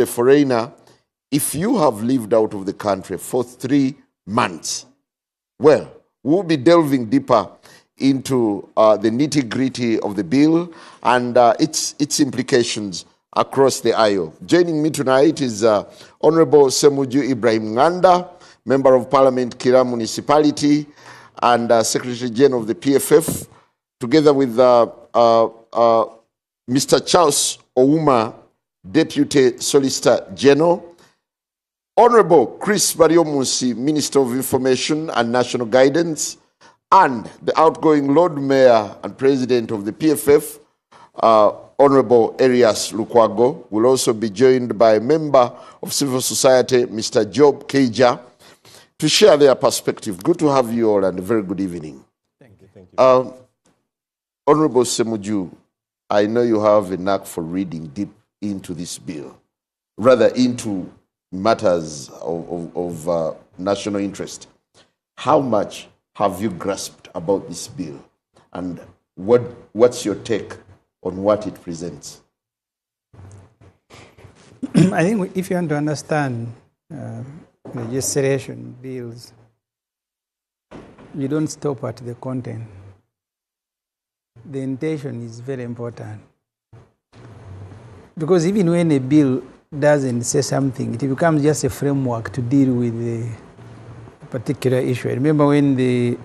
the foreigner, if you have lived out of the country for 3 months, well, we'll be delving deeper into the nitty-gritty of the bill and its implications across the aisle. Joining me tonight is Honorable Semuju Ibrahim Nganda, Member of Parliament, Kira Municipality, and Secretary General of the PFF, together with Mr. Charles Ouma, Deputy Solicitor General, Honorable Chris Bariomunsi, Minister of Information and National Guidance, and the outgoing Lord Mayor and President of the PFF, Honorable Arias Lukwago, will also be joined by a member of civil society, Mr. Job Keija, to share their perspective. Good to have you all, and a very good evening. Thank you. Honorable Semuju, I know you have a knack for reading deep into this bill, rather into matters of national interest. How much have you grasped about this bill, and what's your take on what it presents? I think if you want to understand legislation bills, you don't stop at the content. The intention is very important. Because even when a bill doesn't say something, it becomes just a framework to deal with a particular issue. I remember when the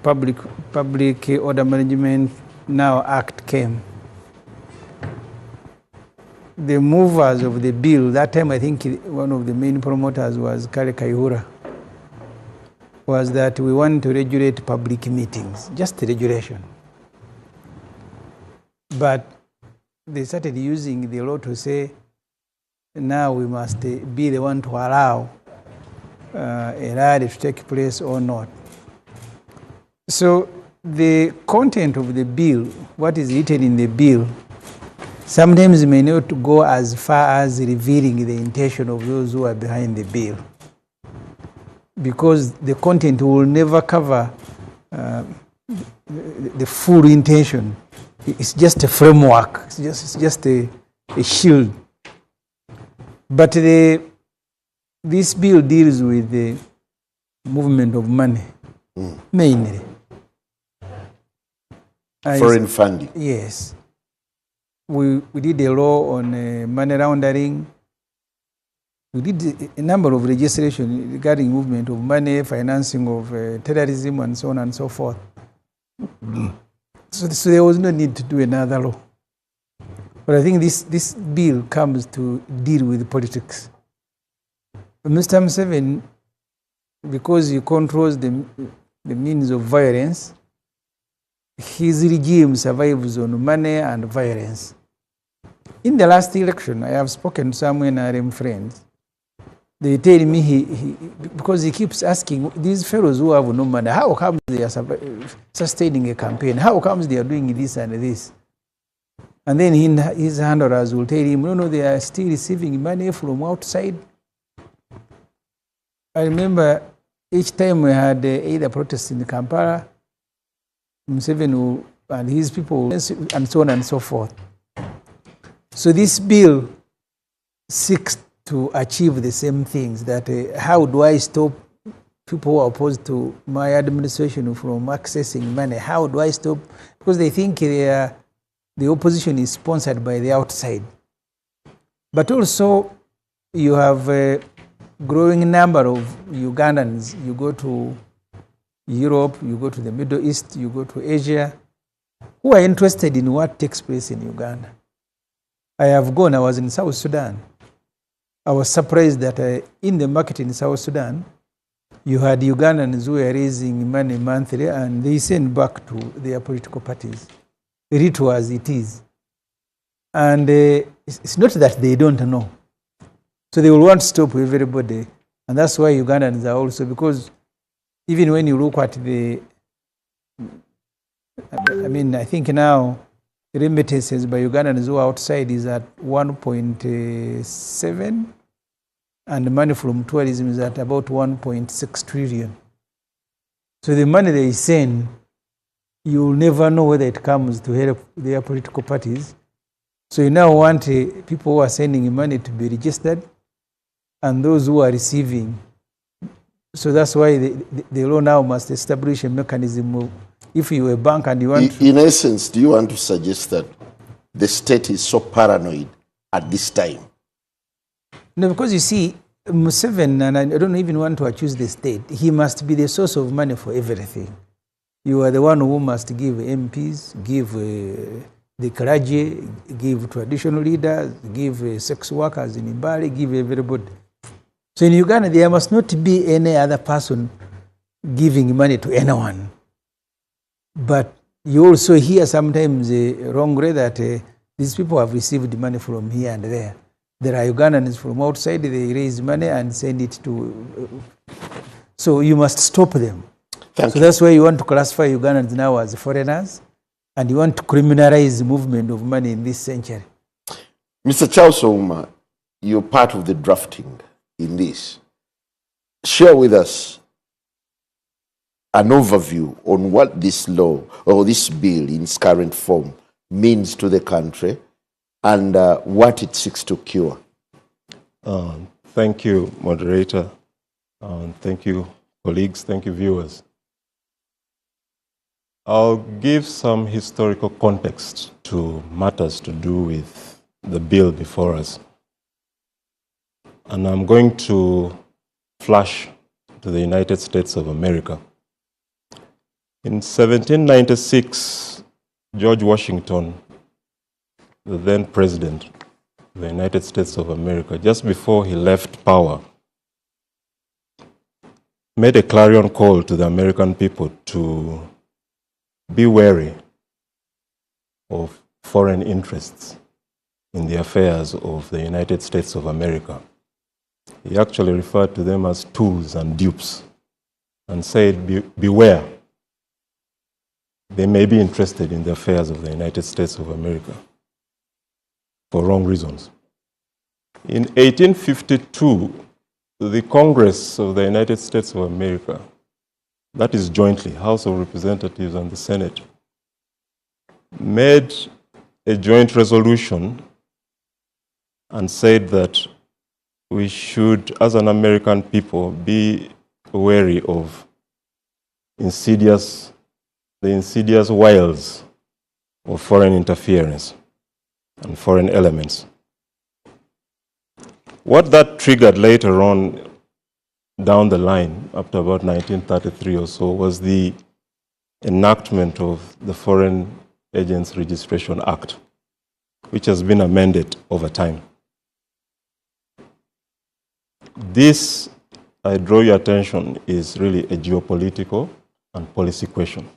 Public Order Management Now Act came, the movers of the bill, that time I think one of the main promoters was Kale Kaihura, was that we want to regulate public meetings, just regulation. But they started using the law to say, now we must be the one to allow a rally to take place or not. So the content of the bill, what is written in the bill, sometimes may not go as far as revealing the intention of those who are behind the bill, because the content will never cover the full intention. It's just a framework. It's just a shield. But this bill deals with the movement of money, mainly. Foreign funding. Yes. We did a law on money laundering. We did a number of legislation regarding movement of money, financing of terrorism, and so on and so forth. So there was no need to do another law. But I think this bill comes to deal with politics. Mr. Museveni, because he controls the means of violence, his regime survives on money and violence. In the last election, I have spoken to some NRM friends. They tell me because he keeps asking these fellows who have no money, how comes they are sustaining a campaign? How comes they are doing this and this? And then his handlers will tell him, no, they are still receiving money from outside. I remember each time we had either protests in Kampala, Museveni and his people, and so on and so forth. So this bill seeks to achieve the same things, that how do I stop people who are opposed to my administration from accessing money? How do I stop? Because they think the opposition is sponsored by the outside. But also you have a growing number of Ugandans. You go to Europe, you go to the Middle East, you go to Asia, who are interested in what takes place in Uganda. I was in South Sudan. I was surprised that in the market in South Sudan, you had Ugandans who were raising money monthly and they send back to their political parties. It was, it is. And it's not that they don't know. So they will want to stop everybody. And that's why Ugandans are also, because even when you look at I think now the remittances by Ugandans who are outside is at 1.7, and the money from tourism is at about 1.6 trillion. So the money they send, you'll never know whether it comes to help their political parties So you now want people who are sending money to be registered and those who are receiving. So that's why the law now must establish a mechanism of, if you're a bank and you want in essence, do you want to suggest that the state is so paranoid at this time? No, because you see, Museveni, and I don't even want to accuse the state, he must be the source of money for everything. You are the one who must give MPs, give the clergy, give traditional leaders, give sex workers in Mbale, give everybody. So in Uganda, there must not be any other person giving money to anyone. But you also hear sometimes wrongly that these people have received money from here and there. There are Ugandans from outside, they raise money and send it to... so you must stop them. So that's why you want to classify Ugandans now as foreigners, and you want to criminalize the movement of money in this century. Mr. Charles Ouma, you're part of the drafting in this. Share with us an overview on what this law or this bill in its current form means to the country and what it seeks to cure. Thank you, moderator. Thank you, colleagues. Thank you, viewers. I'll give some historical context to matters to do with the bill before us. And I'm going to flash to the United States of America. In 1796, George Washington, the then president of the United States of America, just before he left power, made a clarion call to the American people to be wary of foreign interests in the affairs of the United States of America. He actually referred to them as tools and dupes and said, beware. They may be interested in the affairs of the United States of America for wrong reasons. In 1852, the Congress of the United States of America, that is jointly, House of Representatives and the Senate, made a joint resolution and said that we should, as an American people, be wary of the insidious wiles of foreign interference and foreign elements. What that triggered later on down the line, up to about 1933 or so, was the enactment of the Foreign Agents Registration Act, which has been amended over time. This, I draw your attention, is really a geopolitical and policy question.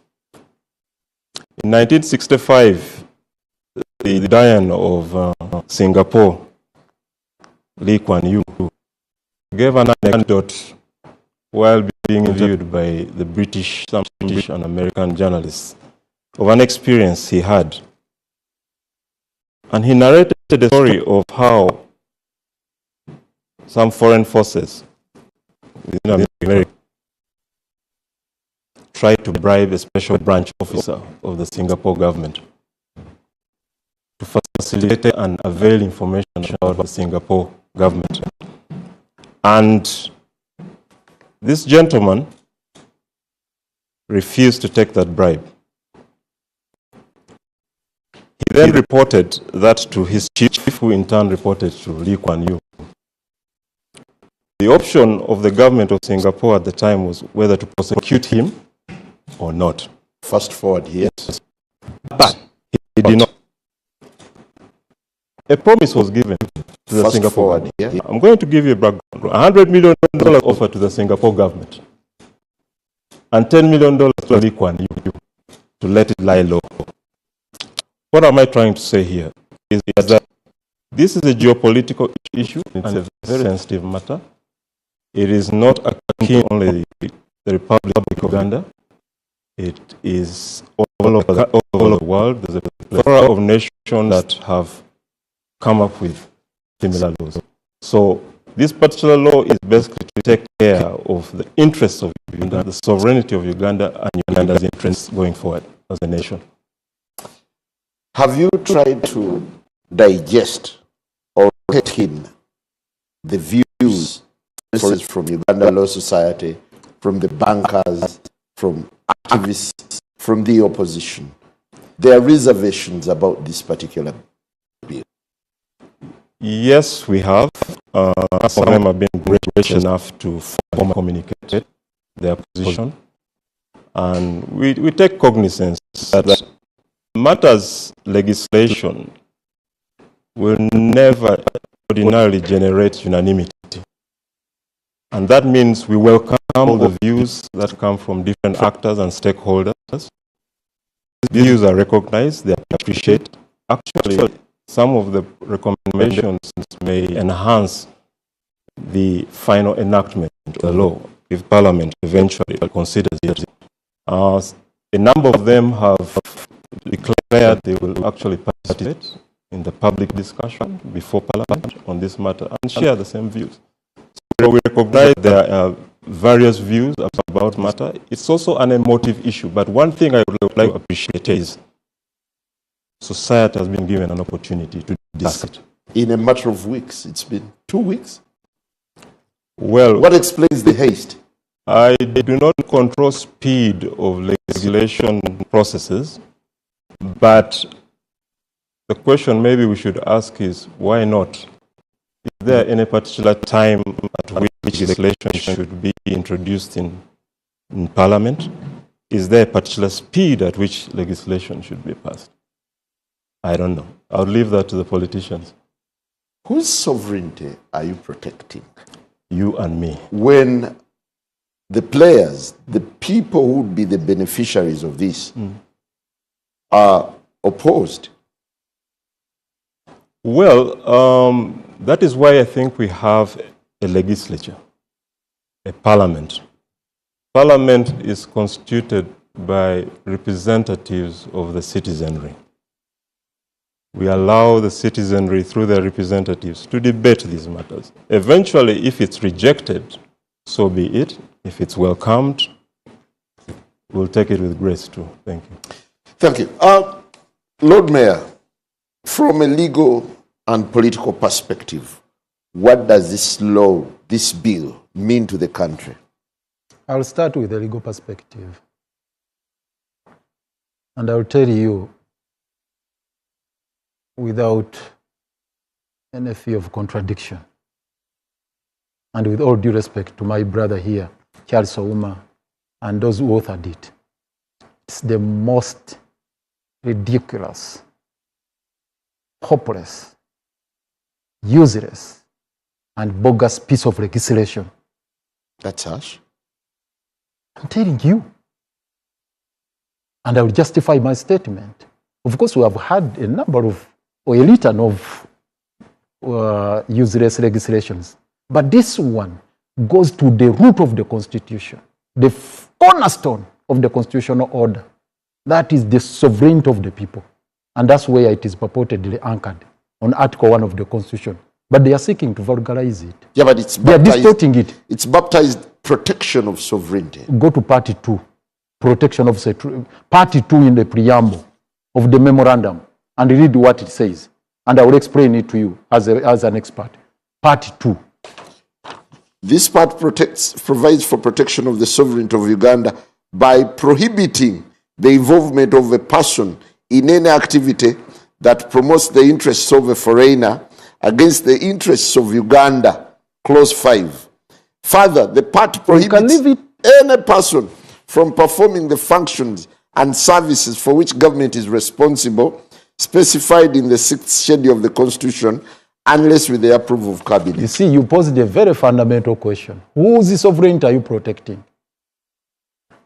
In 1965, the Dian of Singapore, Lee Kuan Yew, gave an anecdote while being interviewed by the some British and American journalists of an experience he had. And he narrated the story of how some foreign forces within America tried to bribe a special branch officer of the Singapore government to facilitate and avail information about the Singapore government. And this gentleman refused to take that bribe. He then reported that to his chief, who in turn reported to Lee Kuan Yew. The option of the government of Singapore at the time was whether to prosecute him or not. Fast forward here. Yes. But he did not. A promise was given to the Singapore government. Yeah. I'm going to give you a background. $100 million offered to the Singapore government and $10 million to Lee Kuan Yew to let it lie low. What am I trying to say here is that this is a geopolitical issue. It's a very sensitive matter. It is not akin only the Republic of Uganda. It is all over the world. There's a plethora of nations that have come up with similar laws. So this particular law is basically to take care of the interests of Uganda, the sovereignty of Uganda, and Uganda's interests going forward as a nation. Have you tried to digest or take in the views from Uganda Law Society, from the bankers, from activists, from the opposition? There are reservations about this particular bill. Yes, we have. Some of them have been gracious enough to formally communicate their position. And we take cognizance that matters legislation will never ordinarily generate unanimity. And that means we welcome all the views that come from different actors and stakeholders. These views are recognized, they are appreciated. Actually, some of the recommendations may enhance the final enactment of the law if Parliament eventually considers it. A number of them have declared they will actually participate in the public discussion before Parliament on this matter and share the same views. So we recognize there are various views about matter. It's also an emotive issue, but one thing I would like to appreciate is society has been given an opportunity to discuss it. In a matter of weeks, it's been 2 weeks. Well, what explains the haste? I do not control speed of legislation processes, but the question maybe we should ask is, why not? Is there any particular time at which legislation should be introduced in Parliament? Is there a particular speed at which legislation should be passed? I don't know. I'll leave that to the politicians. Whose sovereignty are you protecting? You and me. When the players, the people who would be the beneficiaries of this, are opposed. Well, that is why I think we have a legislature, a parliament. Parliament is constituted by representatives of the citizenry. We allow the citizenry through their representatives to debate these matters. Eventually, if it's rejected, so be it. If it's welcomed, we'll take it with grace too. Thank you. Thank you. Lord Mayor, from a legal and political perspective, what does this law, this bill, mean to the country? I'll start with the legal perspective. And I'll tell you, without any fear of contradiction, and with all due respect to my brother here, Charles Ouma, and those who authored it, it's the most ridiculous, hopeless, useless, and bogus piece of legislation. That's harsh. I'm telling you. And I will justify my statement. Of course, we have had a number of, or a litany of useless legislations. But this one goes to the root of the Constitution, the cornerstone of the constitutional order. That is the sovereignty of the people. And that's where it is purportedly anchored on Article 1 of the Constitution. But they are seeking to vulgarize it. Yeah, but it's they are distorting it. It's baptized protection of sovereignty. Go to Party 2, protection of Party 2 in the preamble of the memorandum, and read what it says. And I will explain it to you as an expert. Party 2. This part provides for protection of the sovereignty of Uganda by prohibiting the involvement of a person in any activity that promotes the interests of a foreigner against the interests of Uganda. Clause 5. Further, the part prohibits any person from performing the functions and services for which government is responsible, specified in the 6th schedule of the Constitution, unless with the approval of Cabinet. You see, you posed a very fundamental question. Whose sovereignty are you protecting?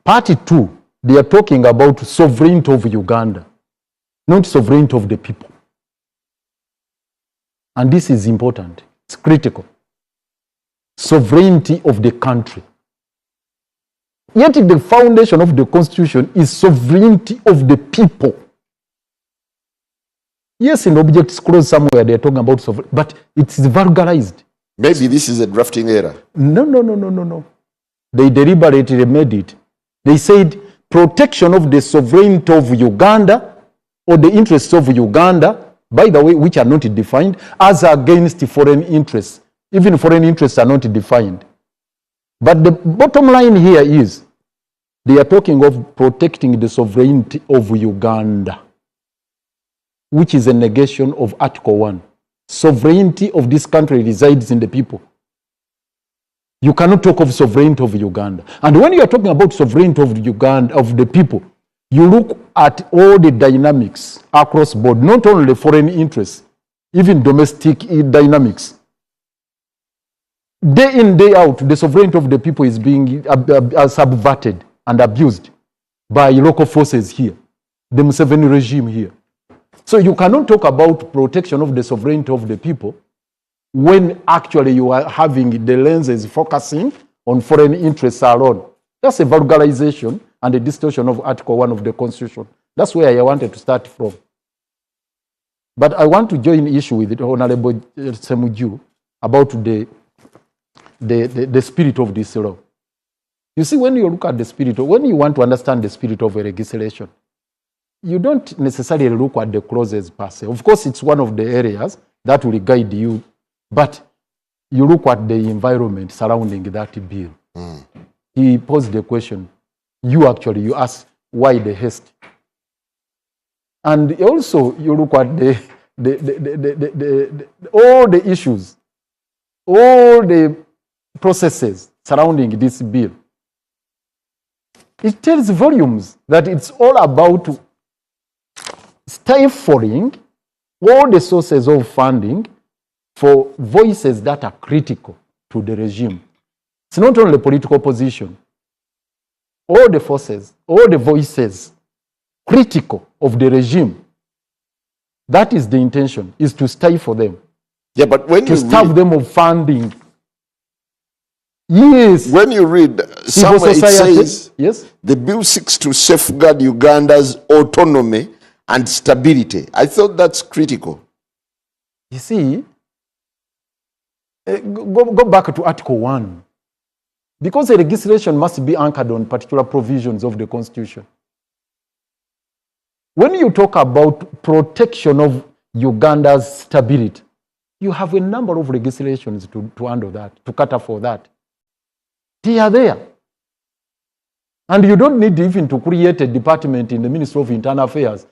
Party 2, they are talking about sovereignty of Uganda, not sovereignty of the people. And this is important. It's critical. Sovereignty of the country. Yet the foundation of the Constitution is sovereignty of the people. Yes, in Objects Clause somewhere they are talking about sovereignty, but it's vulgarized. Maybe this is a drafting error. No. They deliberately made it. They said protection of the sovereignty of Uganda or the interests of Uganda by the way, which are not defined, as against foreign interests. Even foreign interests are not defined. But the bottom line here is, they are talking of protecting the sovereignty of Uganda, which is a negation of Article 1. Sovereignty of this country resides in the people. You cannot talk of sovereignty of Uganda. And when you are talking about sovereignty of Uganda, of the people, you look at all the dynamics across board, not only foreign interests, even domestic dynamics. Day in, day out, the sovereignty of the people is being subverted and abused by local forces here, the Museveni regime here. So you cannot talk about protection of the sovereignty of the people when actually you are having the lenses focusing on foreign interests alone. That's a vulgarization and a distortion of Article 1 of the Constitution. That's where I wanted to start from. But I want to join issue with the Honorable Semuju about the spirit of this law. You see, when you look at the spirit, when you want to understand the spirit of a legislation, you don't necessarily look at the clauses per se. Of course, it's one of the areas that will guide you, but you look at the environment surrounding that bill. He posed the question. You ask, why the haste? And also, you look at all the issues, all the processes surrounding this bill. It tells volumes that it's all about stifling all the sources of funding for voices that are critical to the regime. It's not only political opposition. All the forces, all the voices critical of the regime, that is the intention, is to stifle them. Yeah, but when to starve them of funding. Yes. When you read somewhere, it says, yes, the bill seeks to safeguard Uganda's autonomy and stability. I thought that's critical. You see, go back to Article 1. Because the legislation must be anchored on particular provisions of the Constitution. When you talk about protection of Uganda's stability, you have a number of legislations to handle that, to cater for that. They are there. And you don't need even to create a department in the Ministry of Internal Affairs,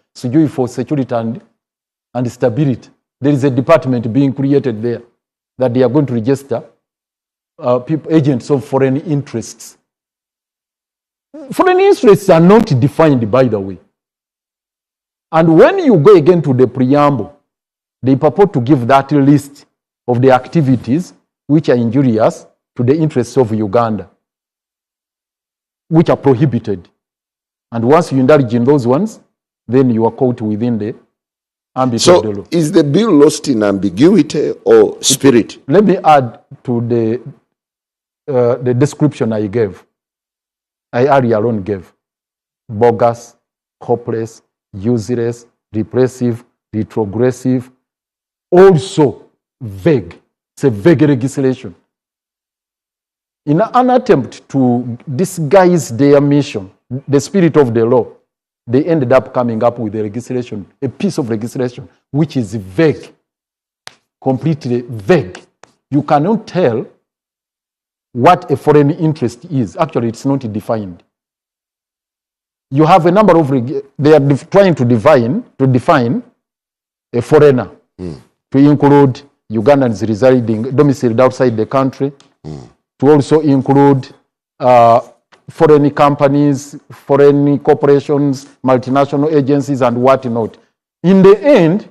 for security and stability. There is a department being created there that they are going to register agents of foreign interests. Foreign interests are not defined, by the way. And when you go again to the preamble, they purport to give that list of the activities which are injurious to the interests of Uganda, which are prohibited. And once you indulge in those ones, then you are caught within the ambit of the law. So is the bill lost in ambiguity or spirit? Let me add to the description I gave. I earlier on gave. Bogus, hopeless, useless, repressive, retrogressive, also vague. It's a vague legislation. In an attempt to disguise their mission, the spirit of the law, they ended up coming up with a legislation, a piece of legislation, which is vague, completely vague. You cannot tell what a foreign interest is. Actually, it's not defined. You have a number of, they are trying to define a foreigner, to include Ugandans residing, domiciled outside the country, to also include foreign companies, foreign corporations, multinational agencies, and whatnot. In the end,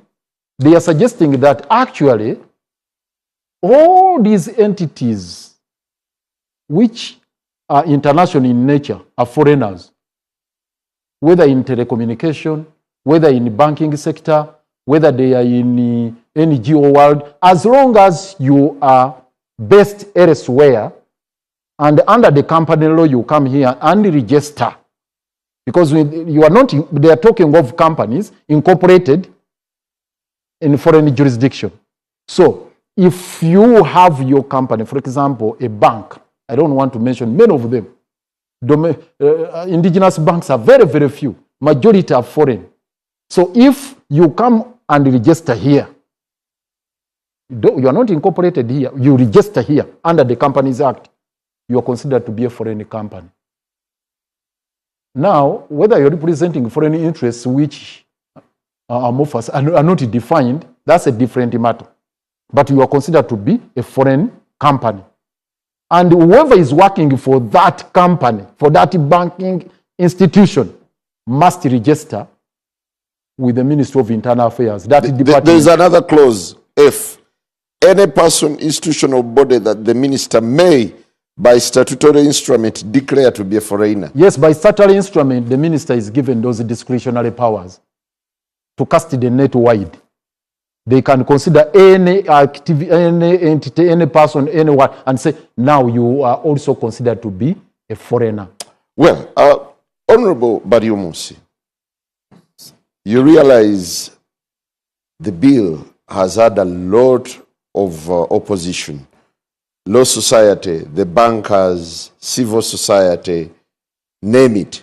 they are suggesting that actually all these entities which are international in nature are foreigners, whether in telecommunication, whether in the banking sector, whether they are in the NGO world, as long as you are based elsewhere, and under the company law, you come here and register. Because you are not, they are talking of companies incorporated in foreign jurisdiction. So, if you have your company, for example, a bank, I don't want to mention many of them. Indigenous banks are very, very few. Majority are foreign. So, if you come and register here, you are not incorporated here, you register here under the Companies Act, you are considered to be a foreign company. Now, whether you're representing foreign interests which are not defined, that's a different matter. But you are considered to be a foreign company. And whoever is working for that company, for that banking institution, must register with the Ministry of Internal Affairs. There's another clause, F. Any person, institution, or body that the minister may, by statutory instrument, declare to be a foreigner. Yes, by statutory instrument, the minister is given those discretionary powers to cast the net wide. They can consider any activity, any entity, any person, anyone, and say, now you are also considered to be a foreigner. Well, Honorable Bariomusi, you realize the bill has had a lot of opposition. Law society, the bankers, civil society, name it.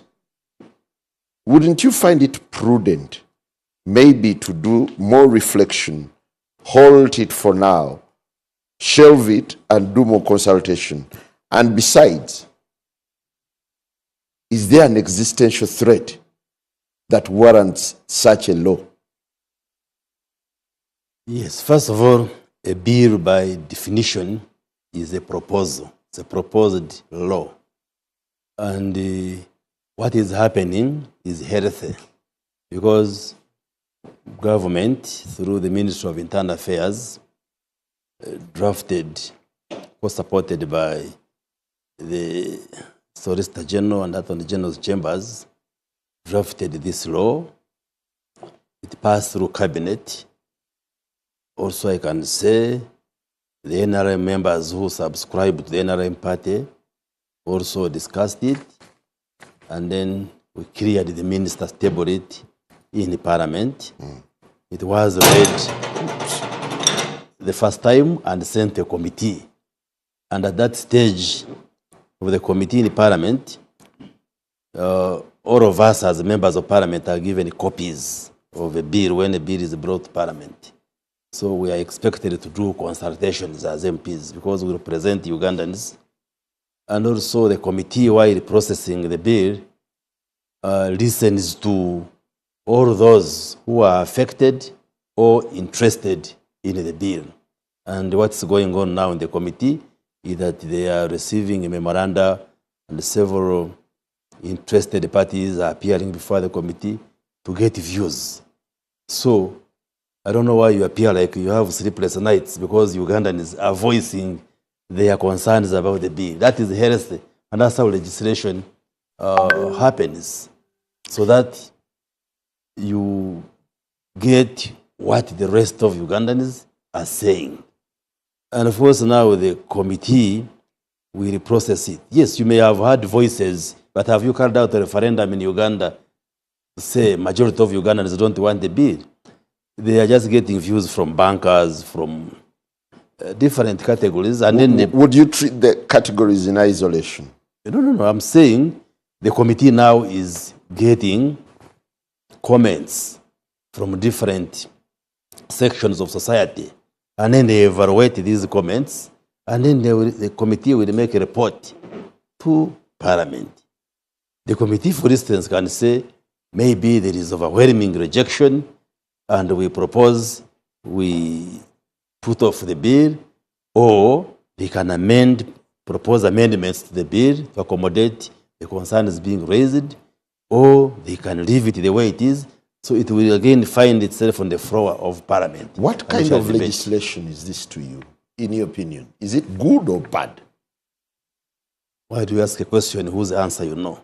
Wouldn't you find it prudent maybe to do more reflection, hold it for now, shelve it, and do more consultation? And besides, is there an existential threat that warrants such a law? Yes, first of all, a bill by definition is a proposal. It's a proposed law. And what is happening is healthy because government, through the Ministry of Internal Affairs, drafted, was supported by the Solicitor General and Attorney General's chambers, drafted this law. It passed through cabinet. Also, I can say the NRM members who subscribed to the NRM party also discussed it, and then we cleared the ministers, tabled it in the parliament. It was read the first time and sent to a committee. And at that stage of the committee in the parliament, all of us as members of parliament are given copies of a bill when a bill is brought to parliament. So we are expected to do consultations as MPs because we represent Ugandans. And also the committee, while processing the bill, listens to all those who are affected or interested in the bill. And what's going on now in the committee is that they are receiving a memoranda and several interested parties are appearing before the committee to get views. So I don't know why you appear like you have sleepless nights because Ugandans are voicing their concerns about the bill. That is heresy, and that's how legislation happens, so that you get what the rest of Ugandans are saying. And of course, now the committee will process it. Yes, you may have heard voices, but have you carried out a referendum in Uganda to say majority of Ugandans don't want the bill? They are just getting views from bankers, from different categories. And then would you treat the categories in isolation? No. I'm saying the committee now is getting comments from different sections of society. And then they evaluate these comments. And then the committee will make a report to Parliament. The committee, for instance, can say maybe there is overwhelming rejection and we propose we put off the bill, or they can propose amendments to the bill to accommodate the concerns being raised, or they can leave it the way it is, so it will again find itself on the floor of Parliament. What kind of legislation is this to you, in your opinion? Is it good or bad? Why do you ask a question whose answer you know?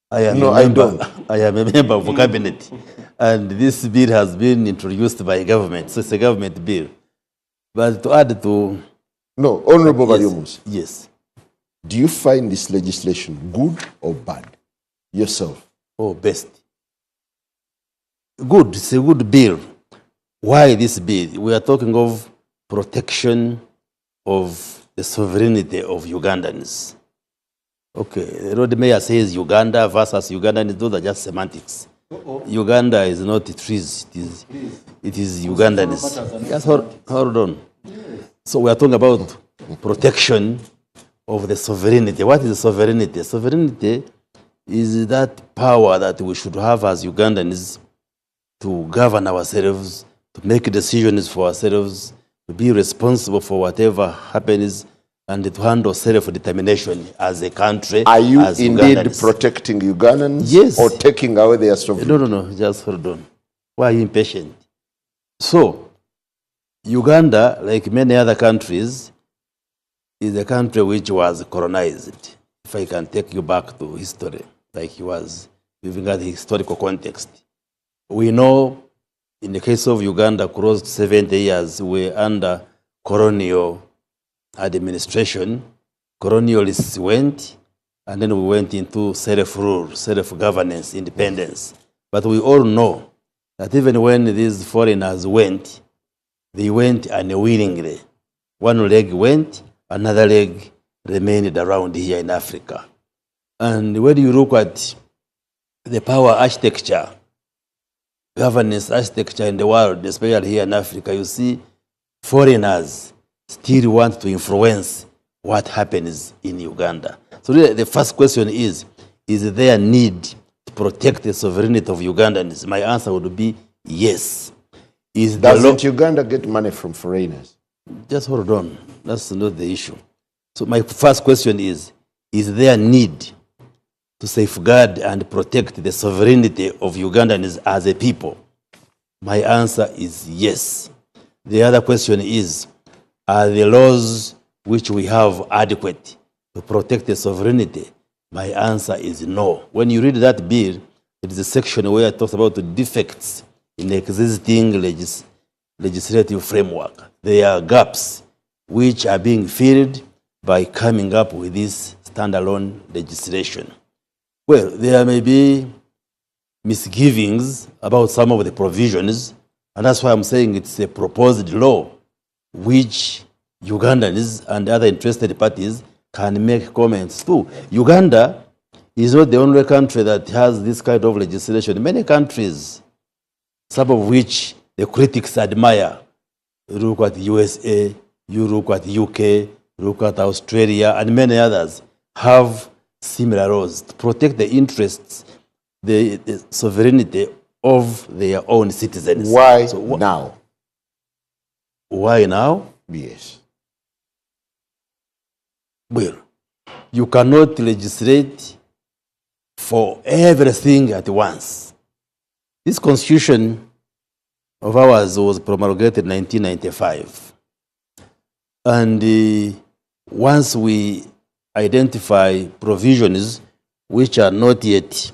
I am a member of cabinet, and this bill has been introduced by government, so it's a government bill. But to add to... No, Honorable Bariomusi. Yes. Do you find this legislation good or bad, yourself? Oh, best. Good, it's a good bill. Why this bill? We are talking of protection of the sovereignty of Ugandans. Okay, the road mayor says Uganda versus Ugandans, those are just semantics. Uganda is not trees, it is Ugandans. Just hold on. So we are talking about protection of the sovereignty. What is sovereignty? Sovereignty is that power that we should have as Ugandans to govern ourselves, to make decisions for ourselves, to be responsible for whatever happens, and to handle self-determination as a country. Are you as indeed Ugandans. protecting Ugandans? Yes. Or taking away their sovereignty? No, just hold on. Why are you impatient? So, Uganda, like many other countries, is a country which was colonized. If I can take you back to history, like he was giving us the historical context. We know in the case of Uganda, close to 70 years, we're under colonial administration. Colonialists went, and then we went into self-rule, self-governance, independence. But we all know that even when these foreigners went, they went unwillingly. One leg went, another leg remained around here in Africa. And when you look at the power architecture, governance architecture in the world, especially here in Africa, you see foreigners still want to influence what happens in Uganda. So the first question is there a need to protect the sovereignty of Ugandans? My answer would be yes. Doesn't Uganda get money from foreigners? Just hold on. That's not the issue. So my first question is there a need to safeguard and protect the sovereignty of Ugandans as a people? My answer is yes. The other question is, are the laws which we have adequate to protect the sovereignty? My answer is no. When you read that bill, it is a section where it talks about the defects in the existing legislative framework. There are gaps which are being filled by coming up with this standalone legislation. Well, there may be misgivings about some of the provisions, and that's why I'm saying it's a proposed law which Ugandans and other interested parties can make comments to. Uganda is not the only country that has this kind of legislation. Many countries, some of which the critics admire, look at the USA, you look at the UK, look at Australia, and many others, have similar laws to protect the interests, the sovereignty of their own citizens. Why now? Why now? Yes. Well, you cannot legislate for everything at once. This constitution of ours was promulgated in 1995. And once we identify provisions which are not yet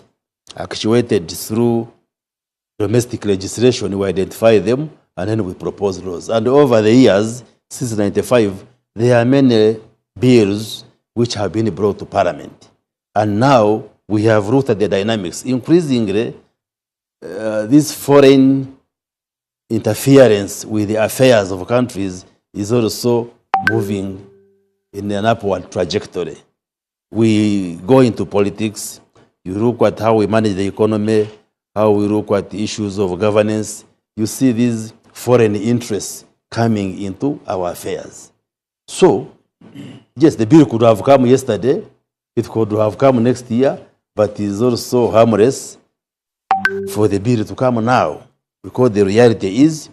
actuated through domestic legislation, we identify them and then we propose laws. And over the years, since 1995, there are many bills which have been brought to Parliament. And now we have looked at the dynamics. Increasingly, this foreign interference with the affairs of countries is also moving in an upward trajectory. We go into politics, you look at how we manage the economy, how we look at the issues of governance, you see these foreign interests coming into our affairs. So, yes, the bill could have come yesterday, it could have come next year, but it is also harmless for the bill to come now, because the reality is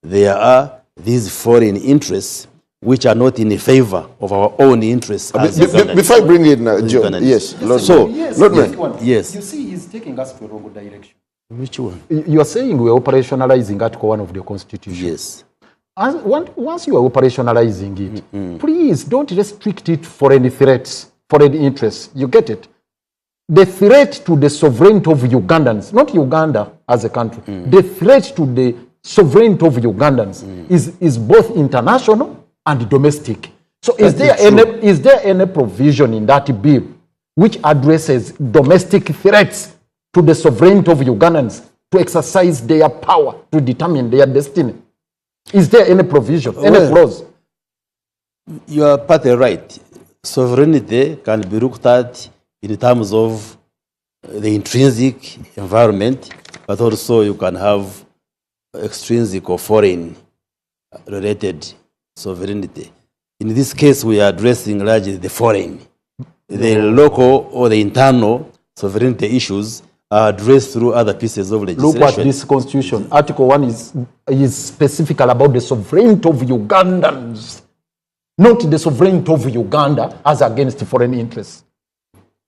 there are these foreign interests which are not in favor of our own interests. Before I bring in Joe, yes, Lord. So, yes. You see, he's taking us to a wrong direction. Which one? You are saying we are operationalizing Article 1 of the Constitution. Yes. Once you are operationalizing it, please don't restrict it for any threats, for any interests. You get it? The threat to the sovereignty of Ugandans, not Uganda as a country, the threat to the sovereignty of Ugandans is both international and domestic. So is there any provision in that bill which addresses domestic threats to the sovereignty of Ugandans to exercise their power to determine their destiny? Is there any provision, any clause? You are partly right. Sovereignty can be looked at in terms of the intrinsic environment, but also you can have extrinsic or foreign related sovereignty. In this case, we are addressing largely the foreign. The local or the internal sovereignty issues are addressed through other pieces of legislation. Look at this constitution. Article 1 is specific about the sovereignty of Ugandans, not the sovereignty of Uganda as against foreign interests.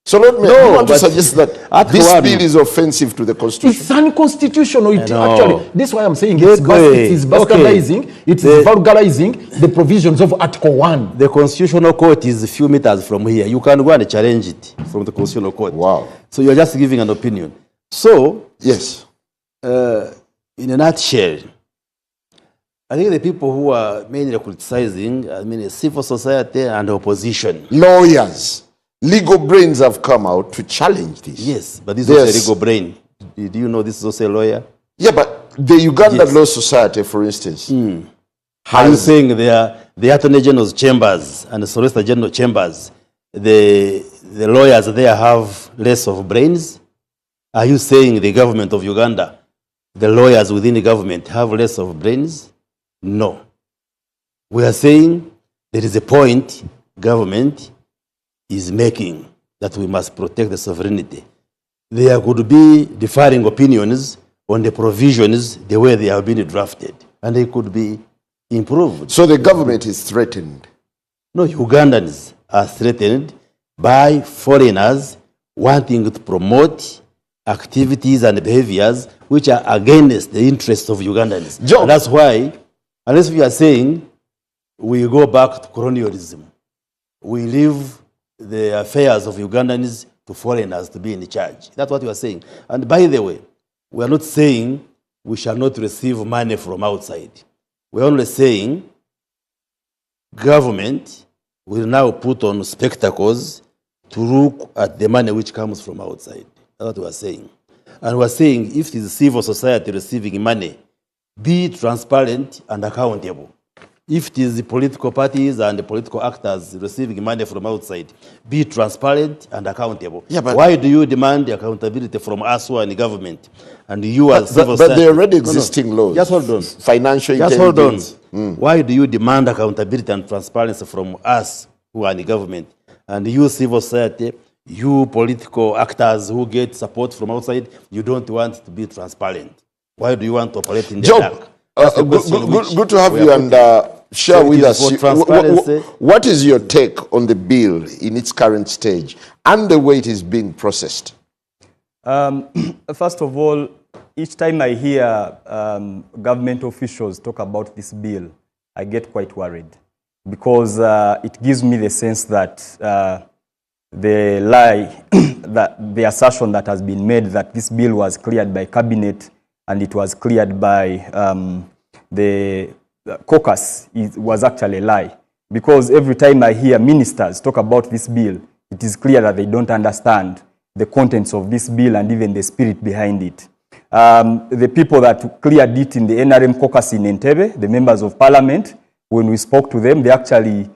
So let me I want to suggest that this one, bill is offensive to the Constitution. It's unconstitutional. It actually, this is why I'm saying It is bastardizing, it is vulgarizing the provisions of Article 1. The Constitutional Court is a few meters from here. You can go and challenge it from the Constitutional Court. Wow. So you're just giving an opinion. So, Yes. in a nutshell, I think the people who are mainly criticizing, I mean, civil society and opposition. Lawyers, legal brains have come out to challenge this. Yes, but this is also a legal brain. Do you know this is also a lawyer? Yeah, but the Uganda Law Society, for instance, Are you saying the Attorney General's chambers and the Solicitor General chambers, the lawyers there have less of brains? Are you saying the government of Uganda, the lawyers within the government have less of brains? No. We are saying there is a point government is making that we must protect the sovereignty. There could be differing opinions on the provisions, the way they have been drafted, and they could be improved. So the government is threatened. No, Ugandans are threatened by foreigners wanting to promote activities and behaviors which are against the interests of Ugandans. Joe. And that's why, unless we are saying we go back to colonialism, we leave the affairs of Ugandans to foreigners to be in charge. That's what we are saying. And by the way, we are not saying we shall not receive money from outside. We're only saying government will now put on spectacles to look at the money which comes from outside. That's what we are saying. And we're saying if it is civil society receiving money, be transparent and accountable. If it is the political parties and the political actors receiving money from outside, be transparent and accountable. Yeah, but why do you demand accountability from us who are in the government and you as civil But society? there are already existing laws. Just hold on. Financial Just hold on. intelligence. Why do you demand accountability and transparency from us who are in the government? And you civil society, you political actors who get support from outside, you don't want to be transparent. Why do you want to operate in the Job, dark? That's the question which good to have we you are and putting. share So it with is us. for transparency. What is your take on the bill in its current stage and the way it is being processed? First of all, each time I hear government officials talk about this bill, I get quite worried because it gives me the sense that the lie, that the assertion that has been made that this bill was cleared by cabinet and it was cleared by the caucus was actually a lie. Because every time I hear ministers talk about this bill, it is clear that they don't understand the contents of this bill and even the spirit behind it. The people that cleared it in the NRM caucus in Entebbe, the members of parliament, when we spoke to them, they actually,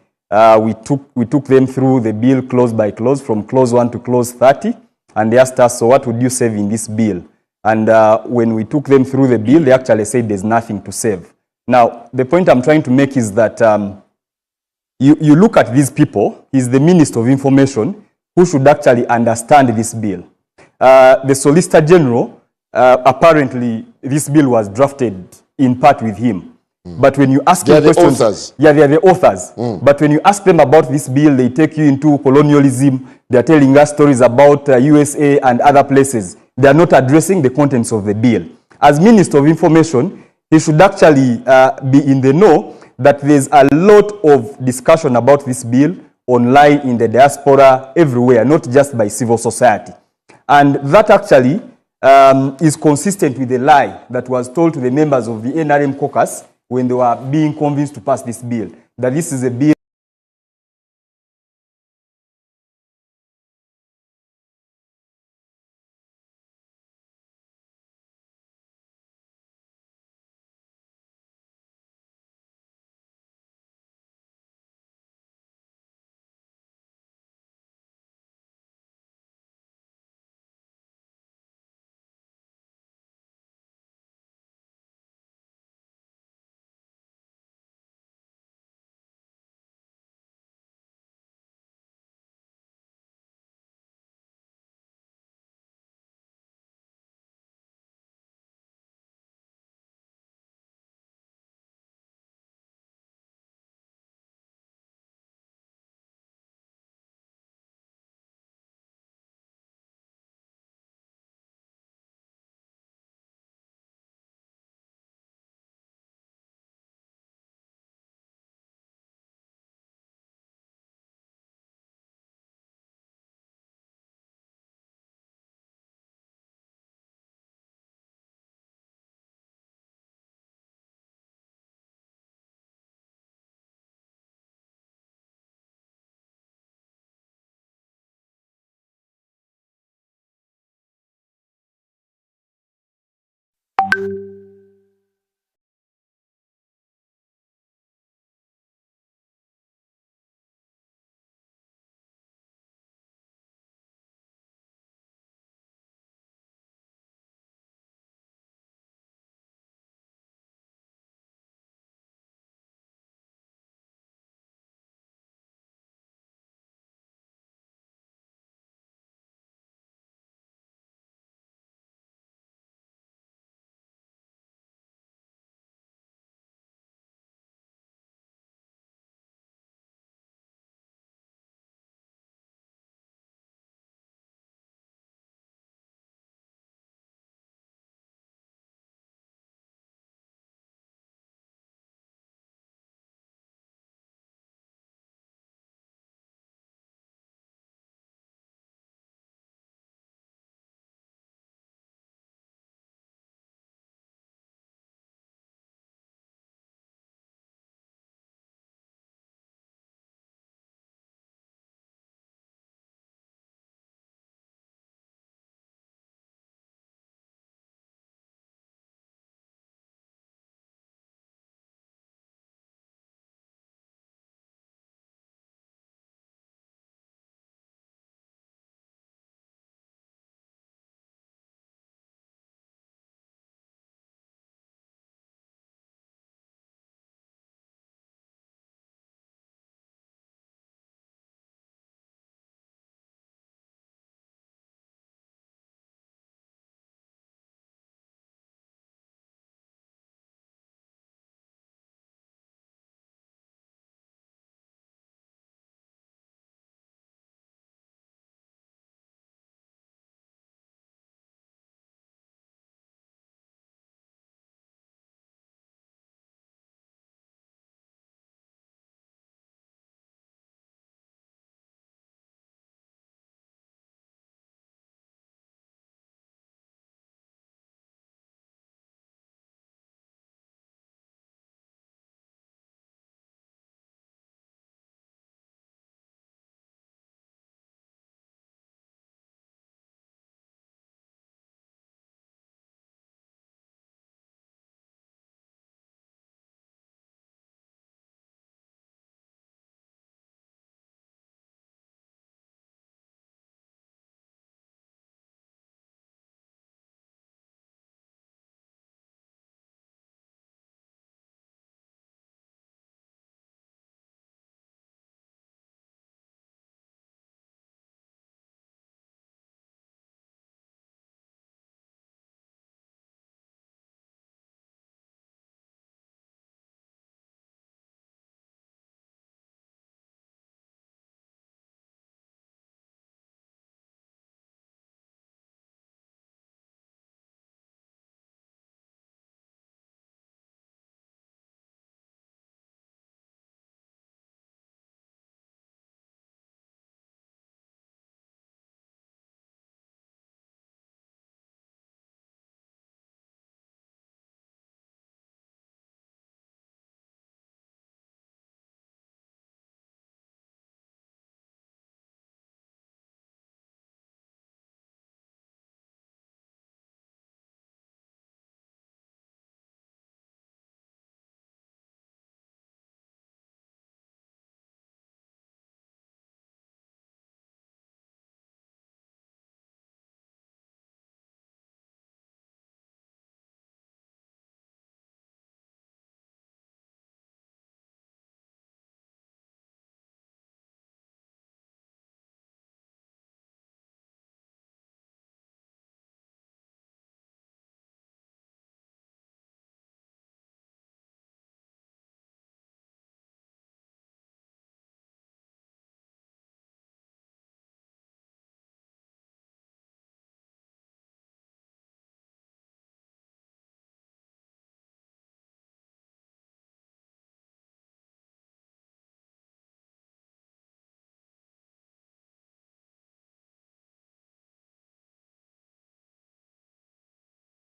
we took them through the bill clause by clause, from clause 1 to clause 30, and they asked us, so what would you save in this bill? And when we took them through the bill, they actually said there's nothing to save. Now, the point I'm trying to make is that you look at these people, he's the Minister of Information, who should actually understand this bill. The Solicitor General, apparently, this bill was drafted in part with him. But when you ask them questions, authors. Yeah, they are the authors. But when you ask them about this bill, they take you into colonialism. They are telling us stories about USA and other places. They are not addressing the contents of the bill. As Minister of Information, he should actually be in the know that there's a lot of discussion about this bill online, in the diaspora, everywhere, not just by civil society. And that actually is consistent with the lie that was told to the members of the NRM caucus when they were being convinced to pass this bill, that this is a bill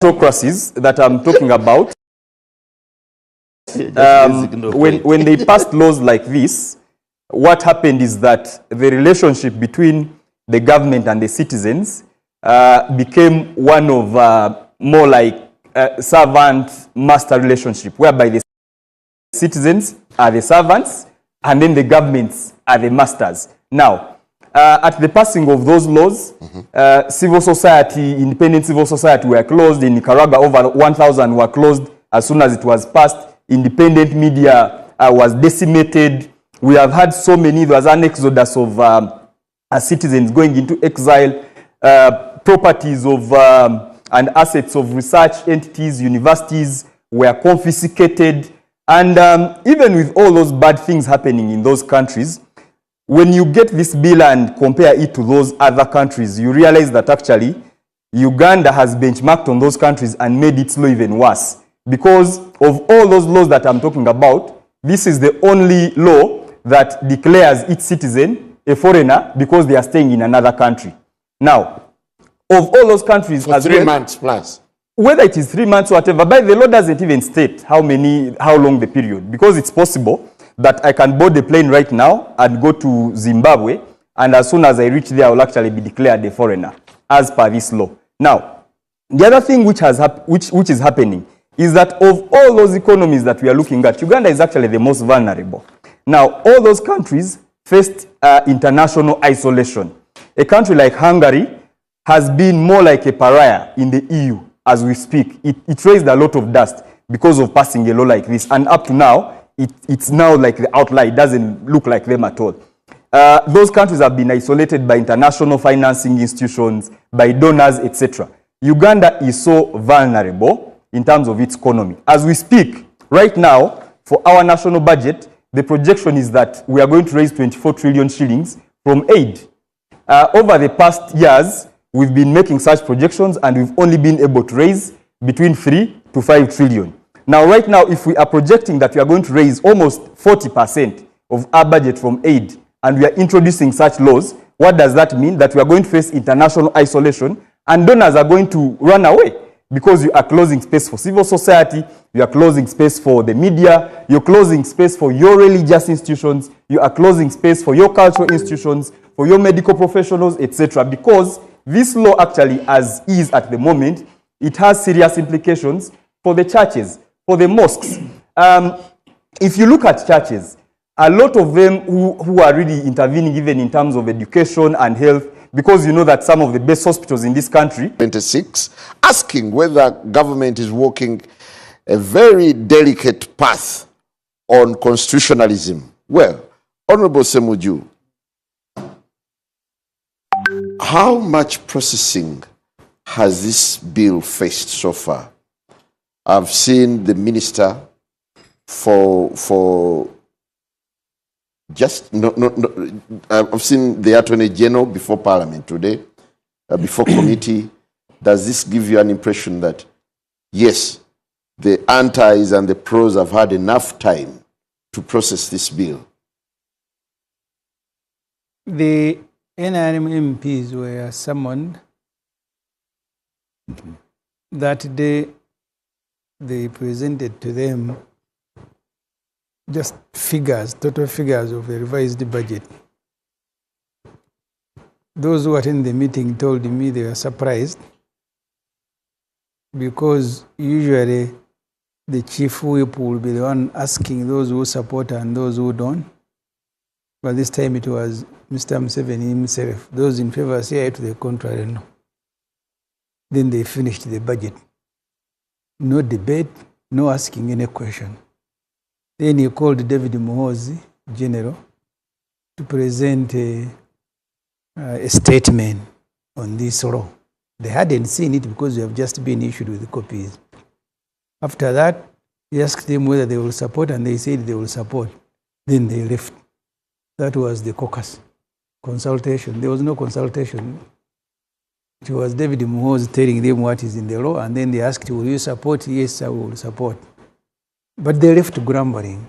Autocracies that I'm talking about, when they passed laws like this, what happened is that the relationship between the government and the citizens became one of more like servant-master relationship, whereby the citizens are the servants and then the governments are the masters. Now, at the passing of those laws, civil society, independent civil society were closed. In Nicaragua, over 1,000 were closed as soon as it was passed. Independent media was decimated. We have had so many, there was an exodus of citizens going into exile, properties of and assets of research entities, universities were confiscated. And even with all those bad things happening in those countries, when you get this bill and compare it to those other countries, you realize that actually Uganda has benchmarked on those countries and made its law even worse. Because of all those laws that I'm talking about, this is the only law that declares its citizen a foreigner because they are staying in another country. Now, of all those countries, for 3 months plus, whether it is 3 months or whatever, but the law doesn't even state how long the period, because it's possible that I can board the plane right now and go to Zimbabwe, and as soon as I reach there, I will actually be declared a foreigner, as per this law. Now, the other thing which is happening is that of all those economies that we are looking at, Uganda is actually the most vulnerable. Now, all those countries faced international isolation. A country like Hungary has been more like a pariah in the EU as we speak. It raised a lot of dust because of passing a law like this, and up to now, it's now like the outlier. It doesn't look like them at all. Those countries have been isolated by international financing institutions, by donors, etc. Uganda is so vulnerable in terms of its economy. As we speak, right now, for our national budget, the projection is that we are going to raise 24 trillion shillings from aid. Over the past years, we've been making such projections and we've only been able to raise between 3 to 5 trillion. Now, right now, if we are projecting that we are going to raise almost 40% of our budget from aid and we are introducing such laws, what does that mean? That we are going to face international isolation and donors are going to run away because you are closing space for civil society, you are closing space for the media, you're closing space for your religious institutions, you are closing space for your cultural institutions, for your medical professionals, etc. Because this law actually, as is at the moment, it has serious implications for the churches, for the mosques. If you look at churches, a lot of them who are really intervening even in terms of education and health, because you know that some of the best hospitals in this country. 26, asking whether government is walking a very delicate path on constitutionalism. Well, Honorable Semuju, how much processing has this bill faced so far? I've seen the minister for just I've seen the Attorney General before Parliament today, before committee. Does this give you an impression that yes, the antis and the pros have had enough time to process this bill? The NRM MPs were summoned that day. They presented to them just figures, total figures of a revised budget. Those who attended the meeting told me they were surprised because usually the chief whip will be the one asking those who support and those who don't. But this time it was Mr. Museveni himself. Those in favor say to the contrary, no. Then they finished the budget. No debate, no asking any question. Then he called David Muhoozi, General, to present a statement on this law. They hadn't seen it because they have just been issued with copies. After that, he asked them whether they will support, and they said they will support. Then they left. That was the caucus consultation. There was no consultation. It was David Muhoozi telling them what is in the law, and then they asked, will you support? Yes, I will support. But they left grumbling.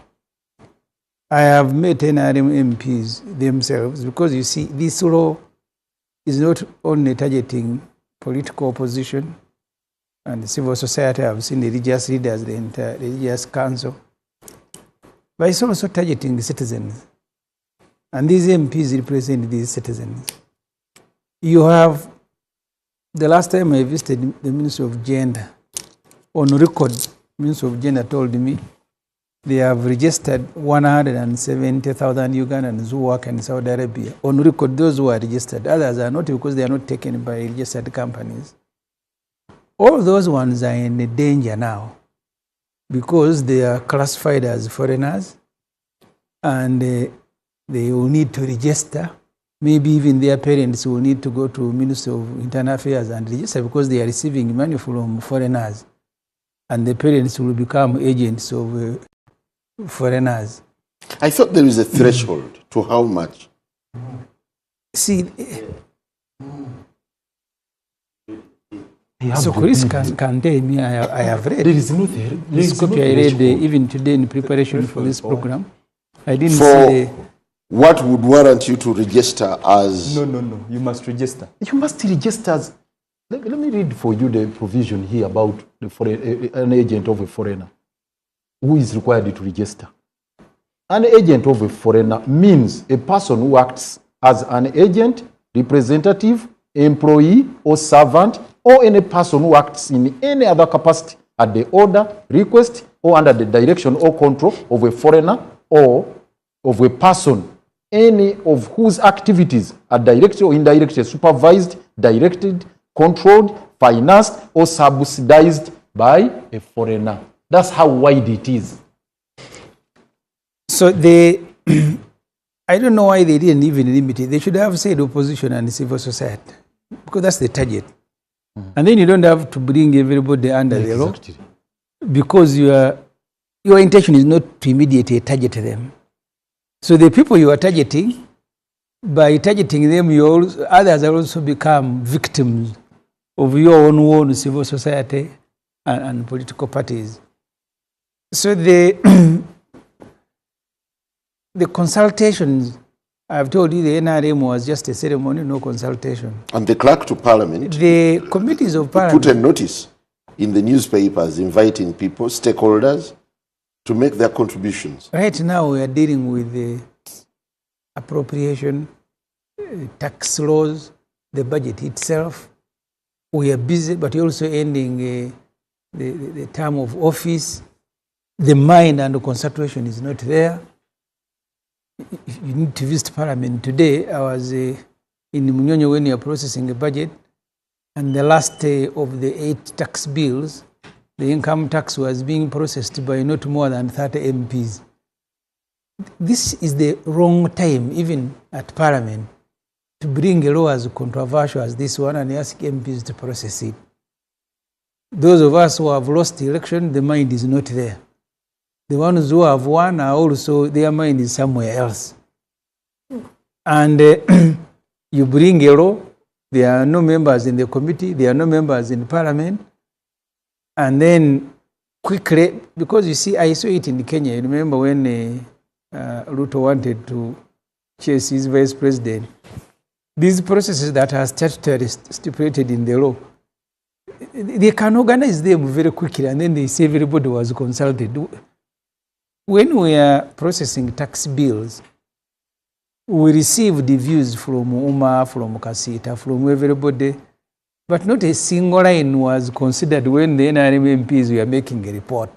I have met NRM MPs themselves because you see, this law is not only targeting political opposition and civil society. I've seen the religious leaders, the entire religious council, but it's also targeting the citizens. And these MPs represent these citizens. You have, the last time I visited the Ministry of Gender, on record, Minister of Gender told me, they have registered 170,000 Ugandans who work in Saudi Arabia. On record, those who are registered. Others are not because they are not taken by registered companies. All those ones are in danger now because they are classified as foreigners and they will need to register. Maybe even their parents will need to go to Ministry of Internal Affairs and register because they are receiving money from foreigners. And the parents will become agents of foreigners. I thought there is a threshold to how much. See, so Chris can tell me, I have read. There is no this copy I read even today in preparation for this program. I didn't For see what would warrant you to register as... No. You must register. You must register as... Let me read for you the provision here about an agent of a foreigner who is required to register. An agent of a foreigner means a person who acts as an agent, representative, employee, or servant, or any person who acts in any other capacity at the order, request, or under the direction or control of a foreigner or of a person, any of whose activities are directly or indirectly supervised, directed, controlled, financed, or subsidized by a foreigner. That's how wide it is. So they, I don't know why they didn't even limit it. They should have said opposition and civil society, because that's the target. And then you don't have to bring everybody under the law, because your intention is not to immediately target them. So the people you are targeting, by targeting them, others are also become victims of your own civil society and political parties. So the consultations, I've told you the NRM was just a ceremony, no consultation. And the clerk to parliament... The committees of parliament... put a notice in the newspapers inviting people, stakeholders, to make their contributions. Right now we are dealing with the appropriation, tax laws, the budget itself. We are busy, but also ending the term of office. The mind and the concentration is not there. You need to visit Parliament today. I was in Munyonyo when you are processing the budget, and the last of the 8 tax bills, the income tax was being processed by not more than 30 MPs. This is the wrong time, even at Parliament, to bring a law as controversial as this one and ask MPs to process it. Those of us who have lost the election, the mind is not there. The ones who have won are also, their mind is somewhere else. And you bring a law, there are no members in the committee, there are no members in Parliament, and then quickly, because you see, I saw it in Kenya. You remember when Ruto wanted to chase his vice president. These processes that are statutorily stipulated in the law, they can organize them very quickly, and then they say everybody was consulted. When we are processing tax bills, we receive the views from Uma, from Kasita, from everybody, but not a single line was considered when the NRM MPs were making a report.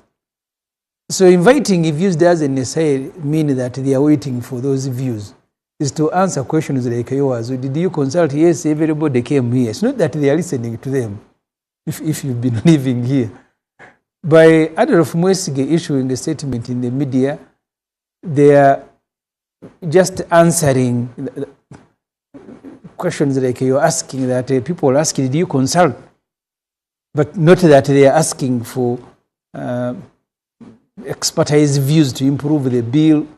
So inviting views doesn't necessarily mean that they are waiting for those views. It's to answer questions like yours. Did you consult? Yes, everybody came here. It's not that they are listening to them, if you've been living here. By Adolf Mwesige issuing a statement in the media, they are just answering questions like you're asking, that people are asking, did you consult? But not that they are asking for expertise views to improve the bill.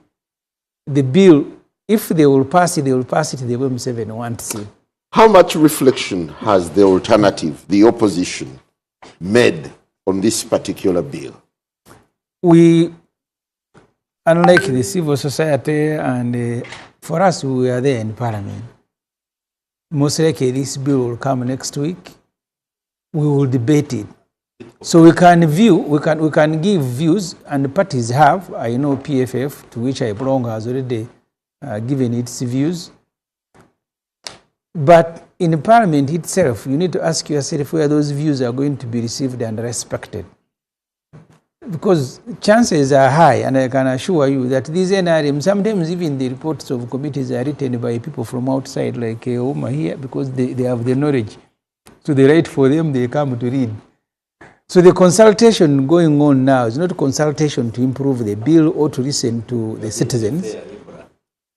The bill, if they will pass it, they will pass it the way Museveni wants it. How much reflection has the alternative, the opposition, made on this particular bill? We, unlike the civil society, and for us, we are there in Parliament. Most likely this bill will come next week. We will debate it. So we can give views, and the parties have. I know PFF, to which I belong, has already given its views. But in the Parliament itself, you need to ask yourself where those views are going to be received and respected. because chances are high, and I can assure you that these NRM, sometimes even the reports of committees are written by people from outside, like Uma here, because they have the knowledge. So they write for them, they come to read. So the consultation going on now is not consultation to improve the bill or to listen to the citizens.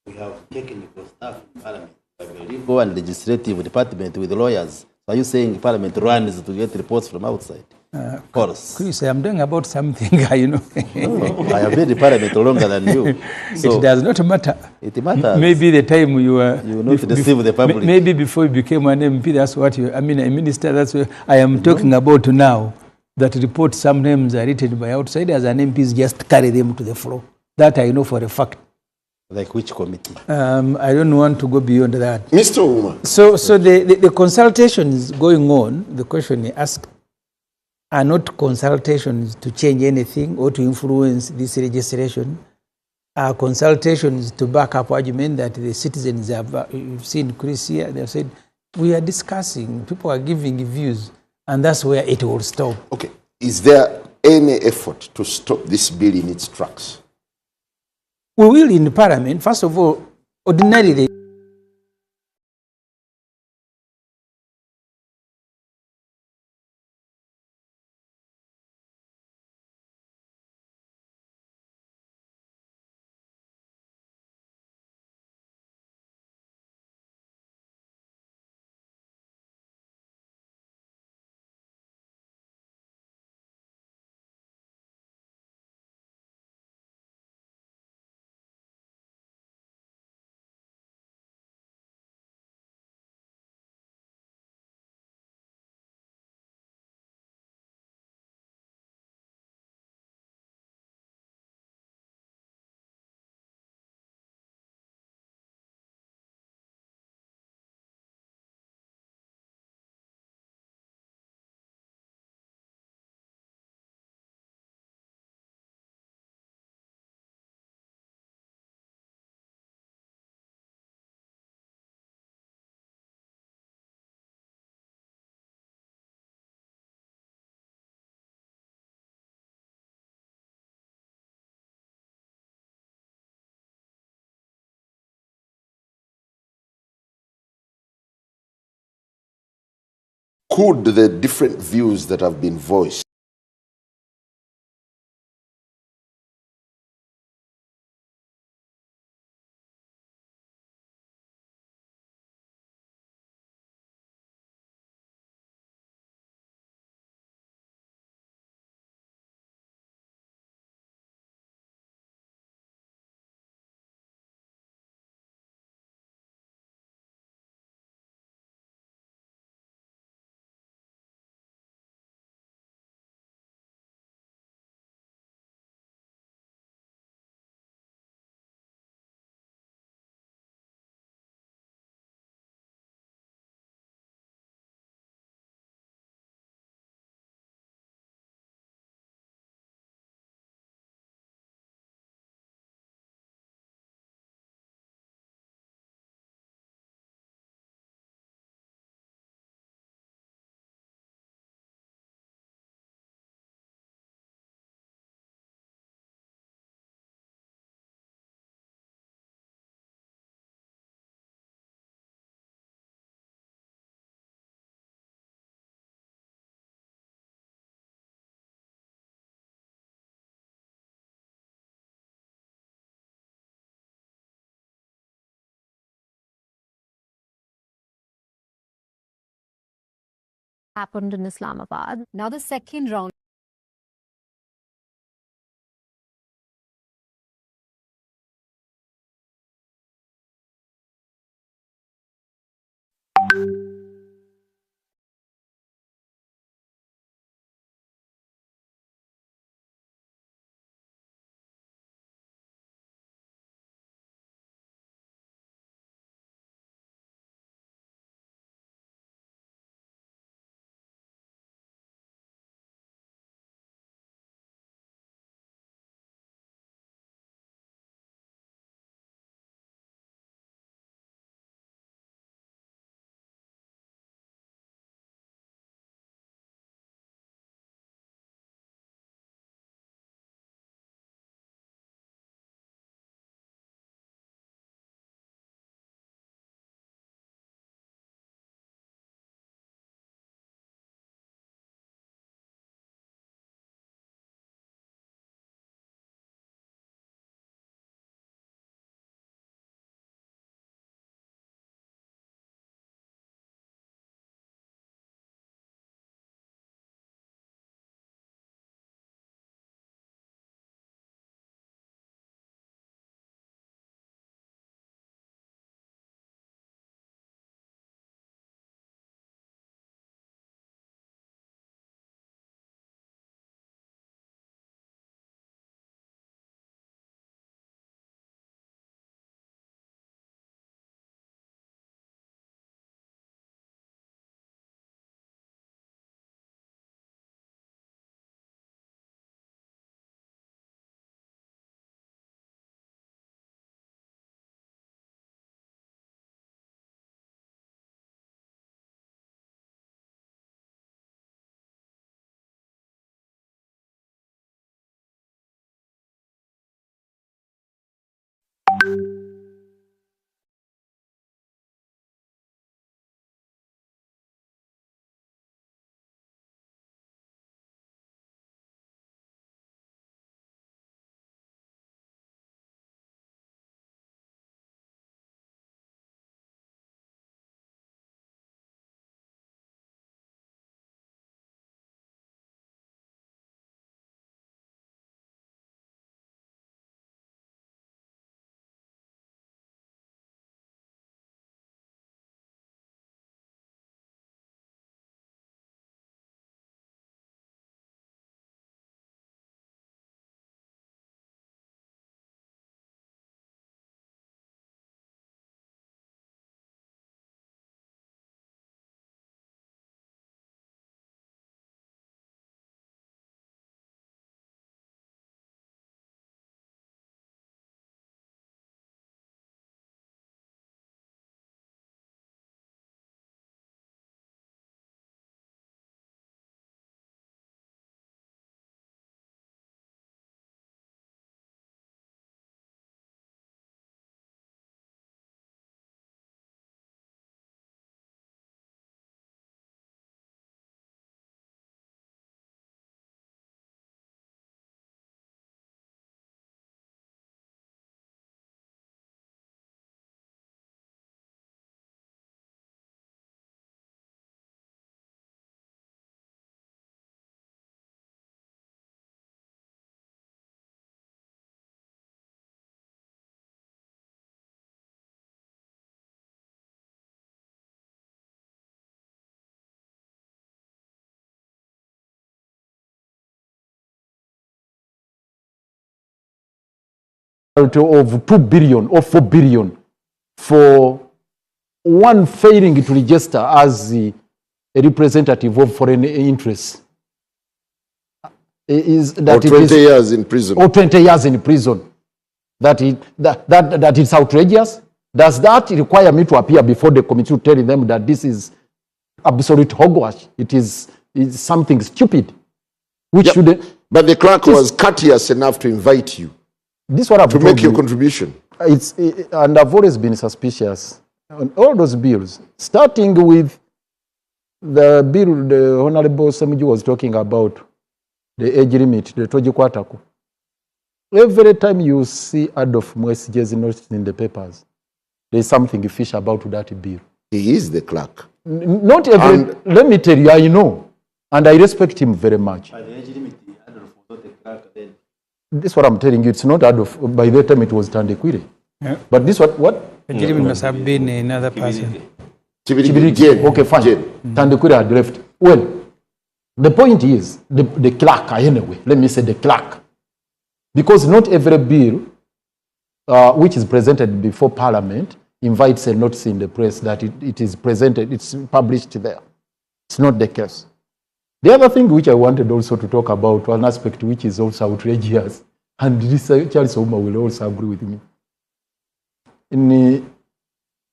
We have technical staff in Parliament, legal and legislative department with lawyers. Are you saying Parliament runs to get reports from outside? Of course. Chris, I'm talking about something, you know. No, I have been in Parliament longer than you. So it does not matter. It matters. Maybe the time you were... You will not deceive the public. Maybe before you became an MP, that's what you... I mean, a minister, that's what I am talking about now. That reports sometimes are written by outsiders and MPs just carry them to the floor. That I know for a fact. Like which committee? I don't want to go beyond that. Mr. Uma. So the consultations going on, the question you asked, are not consultations to change anything or to influence this legislation. Are consultations to back up argument that the citizens have. You've seen Chris here, they've said, we are discussing, people are giving views, and that's where it will stop. Okay. Is there any effort to stop this bill in its tracks? We will in Parliament. First of all, ordinarily, Could the different views that have been voiced happened in Islamabad. Now the second round of 2 billion or 4 billion for one failing to register as a representative of foreign interests. Is that or 20 years in prison. Or 20 years in prison. That is outrageous. Does that require me to appear before the committee to tell them that this is absolute hogwash? It is something stupid. Which Yep. shouldn't. But the clerk was courteous enough to invite you This is what I've to told make your you. contribution. And I've always been suspicious on all those bills, starting with the bill the Honorable Semiju was talking about, the age limit, the Toji Kwataku. Every time you see Adolf Mwesige's notice in the papers, there's something fish about that bill. He is the clerk. Not every, let me tell you, I know, and I respect him very much. By the age limit, Adolf was not a clerk then. This is what I'm telling you, it's not Adolf, by the time it was Tandekwire. Yeah. But this what? The gentleman must have been another person. Chibirigi, Jane. Okay, fine. Jane. Tandekwire had left. Well, the point is, the clerk, anyway, let me say the clerk. Because not every bill which is presented before Parliament invites a notice in the press that it is presented, it's published there. It's not the case. The other thing which I wanted also to talk about, one aspect which is also outrageous, and this Charles Ouma will also agree with me. In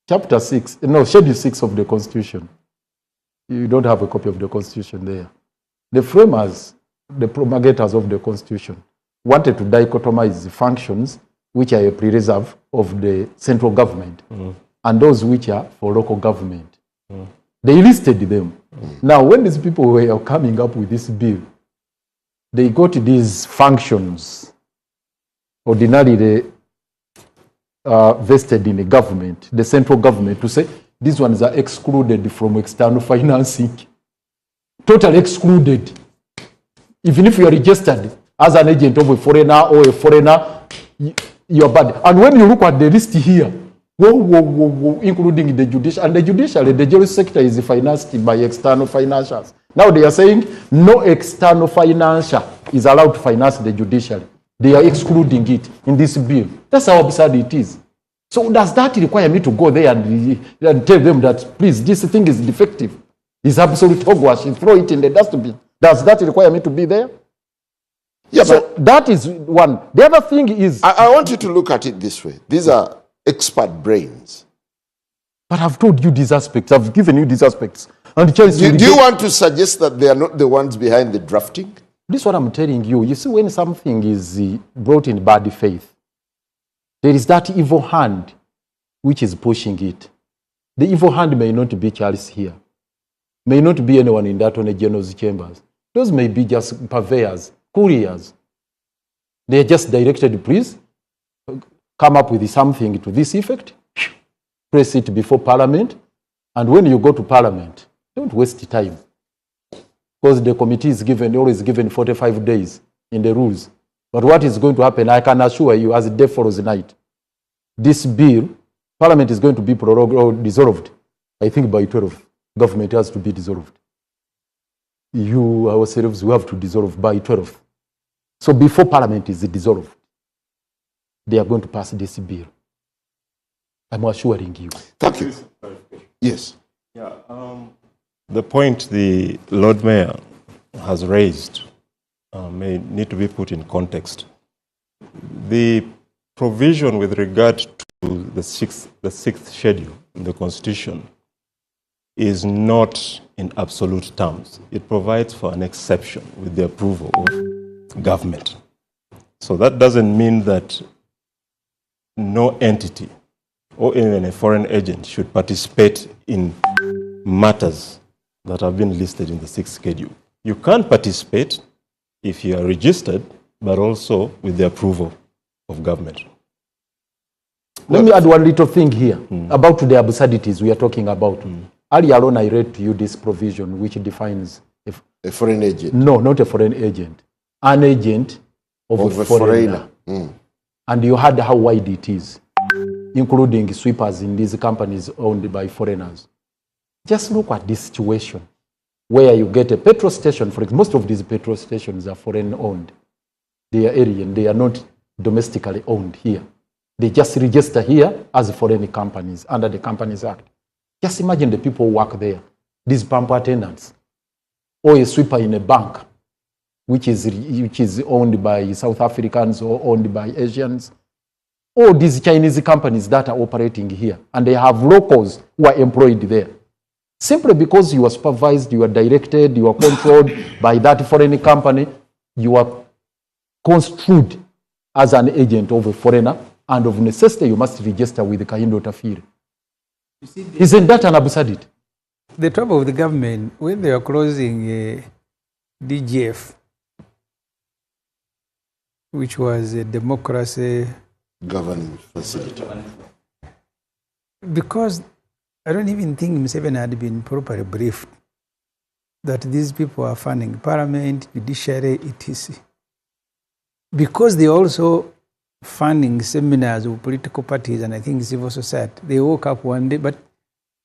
chapter 6, no, schedule 6 of the Constitution, you don't have a copy of the Constitution there. The framers, the promulgators of the Constitution, wanted to dichotomize the functions which are a pre-reserve of the central government and those which are for local government. They listed them. Now, when these people were coming up with this bill, they got these functions ordinarily vested in the government, the central government, to say these ones are excluded from external financing. Totally excluded. Even if you are registered as an agent of a foreigner or a foreigner, you're bad. And when you look at the list here, including the judicial, and the judiciary, the justice sector is financed by external financiers. Now they are saying no external financier is allowed to finance the judiciary. They are excluding it in this bill. That's how absurd it is. So does that require me to go there and tell them that, please, this thing is defective? It's absolute hogwash. Throw it in the dustbin. Does that require me to be there? Yeah, So but that is one. The other thing is... I want you to look at it this way. These are expert brains. But I've told you these aspects. I've given you these aspects. And Do you want to suggest that they are not the ones behind the drafting? This is what I'm telling you. You see, when something is brought in bad faith, There is that evil hand which is pushing it. The evil hand may not be Charles here, may not be anyone in that Attorney General's chambers. Those may be just purveyors, couriers. They are just directed, please, come up with something to this effect, press it before Parliament, and when you go to Parliament, don't waste time. Because the committee is always given 45 days in the rules. But what is going to happen, I can assure you, as day follows night, this bill, Parliament is going to be prorogued or dissolved. I think by 12, government has to be dissolved. You, ourselves, we have to dissolve by 12. So before Parliament is dissolved, they are going to pass this bill. I'm assuring you. Thank you. Yes. Yeah, the point the Lord Mayor has raised may need to be put in context. The provision with regard to the sixth schedule in the Constitution is not in absolute terms. It provides for an exception with the approval of government. So that doesn't mean that no entity or even a foreign agent should participate in matters that have been listed in the sixth schedule. You can participate if you are registered, but also with the approval of government. Let me add one little thing here about the absurdities we are talking about. Earlier on, I read to you this provision which defines a foreign agent. No, not a foreign agent. An agent of a foreigner. And you heard how wide it is, including sweepers in these companies owned by foreigners. Just look at this situation where you get a petrol station. For example, most of these petrol stations are foreign owned. They are alien. They are not domestically owned here. They just register here as foreign companies under the Companies Act. Just imagine the people who work there, these pump attendants, or a sweeper in a bank, which is owned by South Africans or owned by Asians, or these Chinese companies that are operating here, and they have locals who are employed there. Simply because you are supervised, you are directed, you are controlled by that foreign company, you are construed as an agent of a foreigner, and of necessity you must register with the Kahindo Tafiri. Isn't that an absurdity? The trouble with the government, when they are closing DGF, which was a democracy governing facility, because I don't even think Museveni had been properly briefed that these people are funding parliament, judiciary, etc. Because they also funding seminars of political parties and I think civil society. They woke up one day, but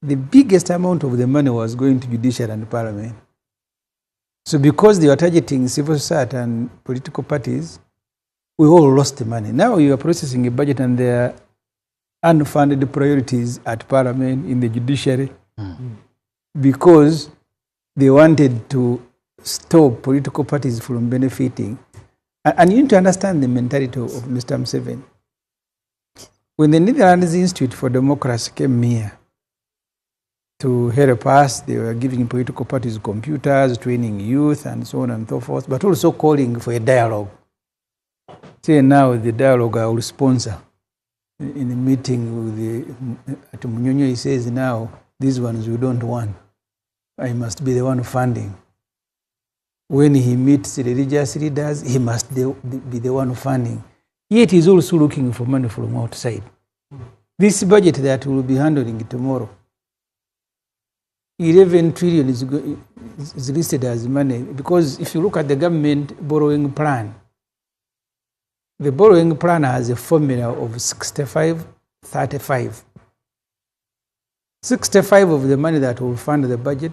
the biggest amount of the money was going to judiciary and parliament. So because they were targeting civil society and political parties, we all lost the money. Now you are processing a budget and there are unfunded priorities at parliament, in the judiciary, because they wanted to stop political parties from benefiting. And you need to understand the mentality of Mr. Museveni. When the Netherlands Institute for Democracy came here to help us, they were giving political parties computers, training youth, and so on and so forth, but also calling for a dialogue. Say now the dialogue I will sponsor. In a meeting with at Munyonyo, he says now, these ones we don't want. I must be the one funding. When he meets religious leaders, he must be the one funding. Yet he's also looking for money from outside. This budget that we'll be handling tomorrow, 11 trillion is listed as money, because if you look at the government borrowing plan, the borrowing plan has a formula of 65-35. 65 of the money that will fund the budget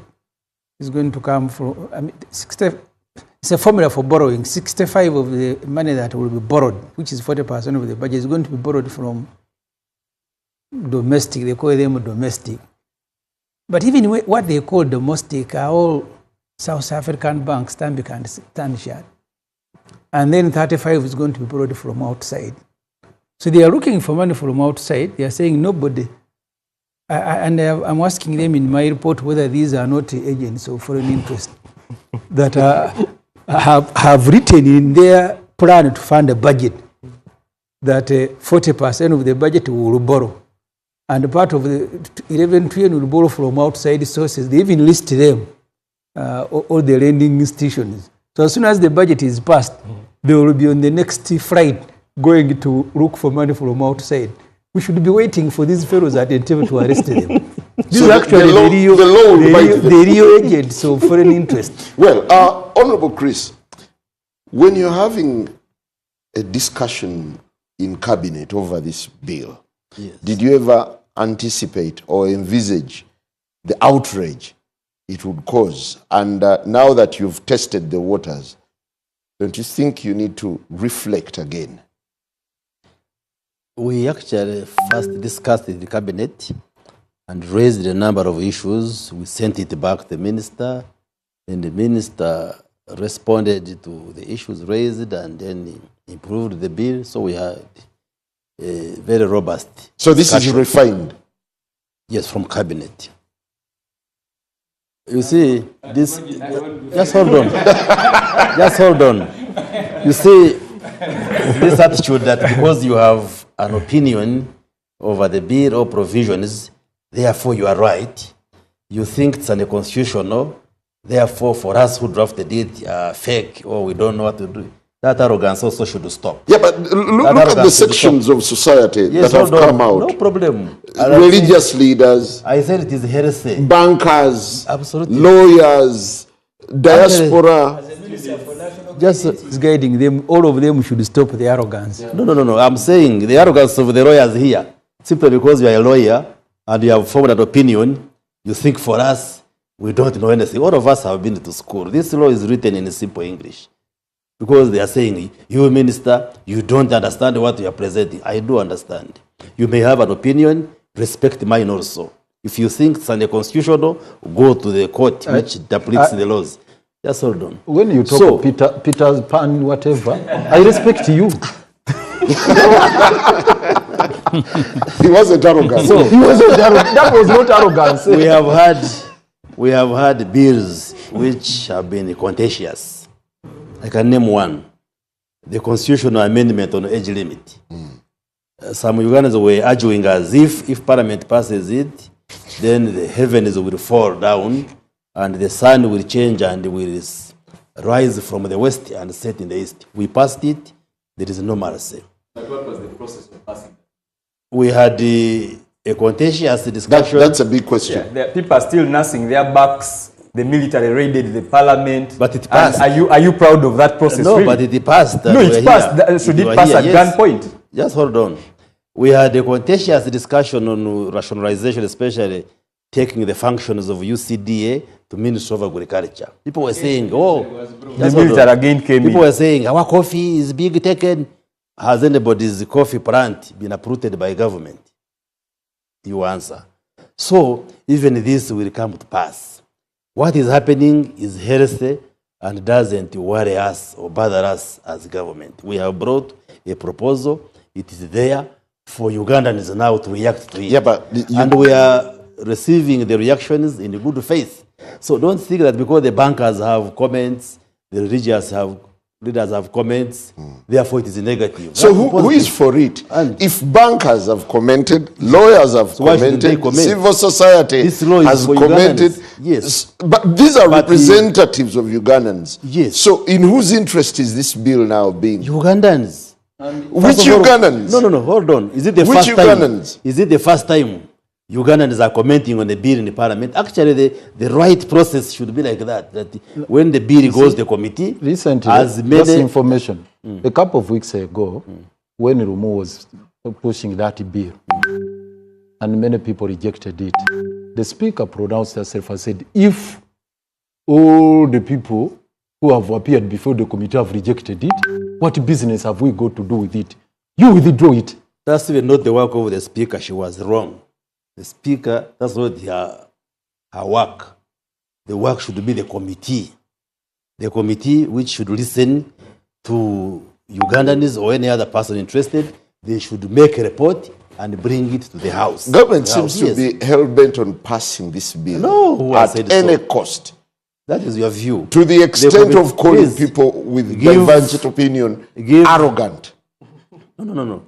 is going to come from, it's a formula for borrowing. 65 of the money that will be borrowed, which is 40% of the budget, is going to be borrowed from domestic. They call them domestic. But even what they call domestic are all South African banks, Stanbic and Standard. And then 35 is going to be borrowed from outside. So they are looking for money from outside. They are saying nobody. I'm asking them in my report whether these are not agents of foreign interest that have written in their plan to fund a budget that 40% of the budget will borrow. And part of the 11 trillion will borrow from outside sources. They even list them, all the lending institutions. So as soon as the budget is passed, they will be on the next flight going to look for money from outside. We should be waiting for these fellows at Entebbe to arrest them. This So is actually the real agents of foreign interest. Well, Honorable Chris, when you're having a discussion in cabinet over this bill, Yes. did you ever anticipate or envisage the outrage it would cause? And now that you've tested the waters, don't you think you need to reflect again? We actually first discussed in the cabinet and raised a number of issues. We sent it back to the minister, and the minister responded to the issues raised and then improved the bill. So we had a very robust. So this is discussion. refined. Yes, from cabinet. You see, this. Just hold on. Just hold on. You see, this attitude that because you have an opinion over the bill or provisions, therefore you are right. You think it's unconstitutional. Therefore, for us who drafted it, fake or we don't know what to do. That arrogance also should stop. Yeah, but look at the sections of society that have come out. No problem. Religious leaders, I said it is heresy. bankers, Absolutely. lawyers, diaspora. Just It's guiding them. All of them should stop the arrogance. no. I'm saying the arrogance of the lawyers here, simply because you are a lawyer and you have formed an opinion, you think for us, we don't know anything. All of us have been to school. This law is written in simple English. Because they are saying, you minister, you don't understand what you are presenting. I do understand. You may have an opinion, respect mine also. If you think it's unconstitutional, go to the court which interprets the laws. Just hold on. When you talk of Peter Pan, whatever, I respect you. He wasn't arrogant. So he wasn't arrogant. That was not arrogance. We have had bills which have been contentious. I can name one. The constitutional amendment on age limit. Some Ugandans were arguing as if Parliament passes it, then the heavens will fall down and the sun will change and will rise from the west and set in the east. We passed it, there is no mercy. But what was the process of passing that? We had a contentious discussion. That's a big question. Yeah, people are still nursing their backs. The military raided the parliament. But it passed. And are you proud of that process? No, really? but it passed. No, it passed. Should it pass at gunpoint? Just hold on. We had a contentious discussion on rationalization, especially taking the functions of UCDA to Ministry of Agriculture. People were saying, The military again came People in. were saying, our coffee is being taken. Has anybody's coffee plant been approved by government? You answer. So, even this will come to pass. What is happening is heresy and doesn't worry us or bother us as government. We have brought a proposal. It is there for Ugandans now to react to it. Yeah, but and we are receiving the reactions in good faith. So don't think that because the bankers have comments, the religious leaders have comments, therefore it is negative. So That's who is for it? And If bankers have commented, lawyers have why shouldn't they commented, comment? civil society This law is has for commented. Ugandans. Yes. But these are But representatives of Ugandans. Yes. So in whose interest is this bill now being? Ugandans. Which First of all, Ugandans? No, hold on. Is it the Which first time? Ugandans? Is it the first time Ugandans are commenting on the bill in the parliament? Actually, the right process should be like that. That when the bill goes to the committee, Recently, as many just information. A couple of weeks ago, when Rumo was pushing that bill, and many people rejected it, the speaker pronounced herself and said, if all the people who have appeared before the committee have rejected it, what business have we got to do with it? You withdraw it. That's even not the work of the speaker. She was wrong. The speaker, that's not her work. The work should be the committee. The committee which should listen to Ugandans or any other person interested. They should make a report and bring it to the House. Government The seems House, to be hell-bent on passing this bill No, who has at said any so? cost. That is your view. To the extent committee- of calling please, people with give- divergent opinion give- arrogant. No.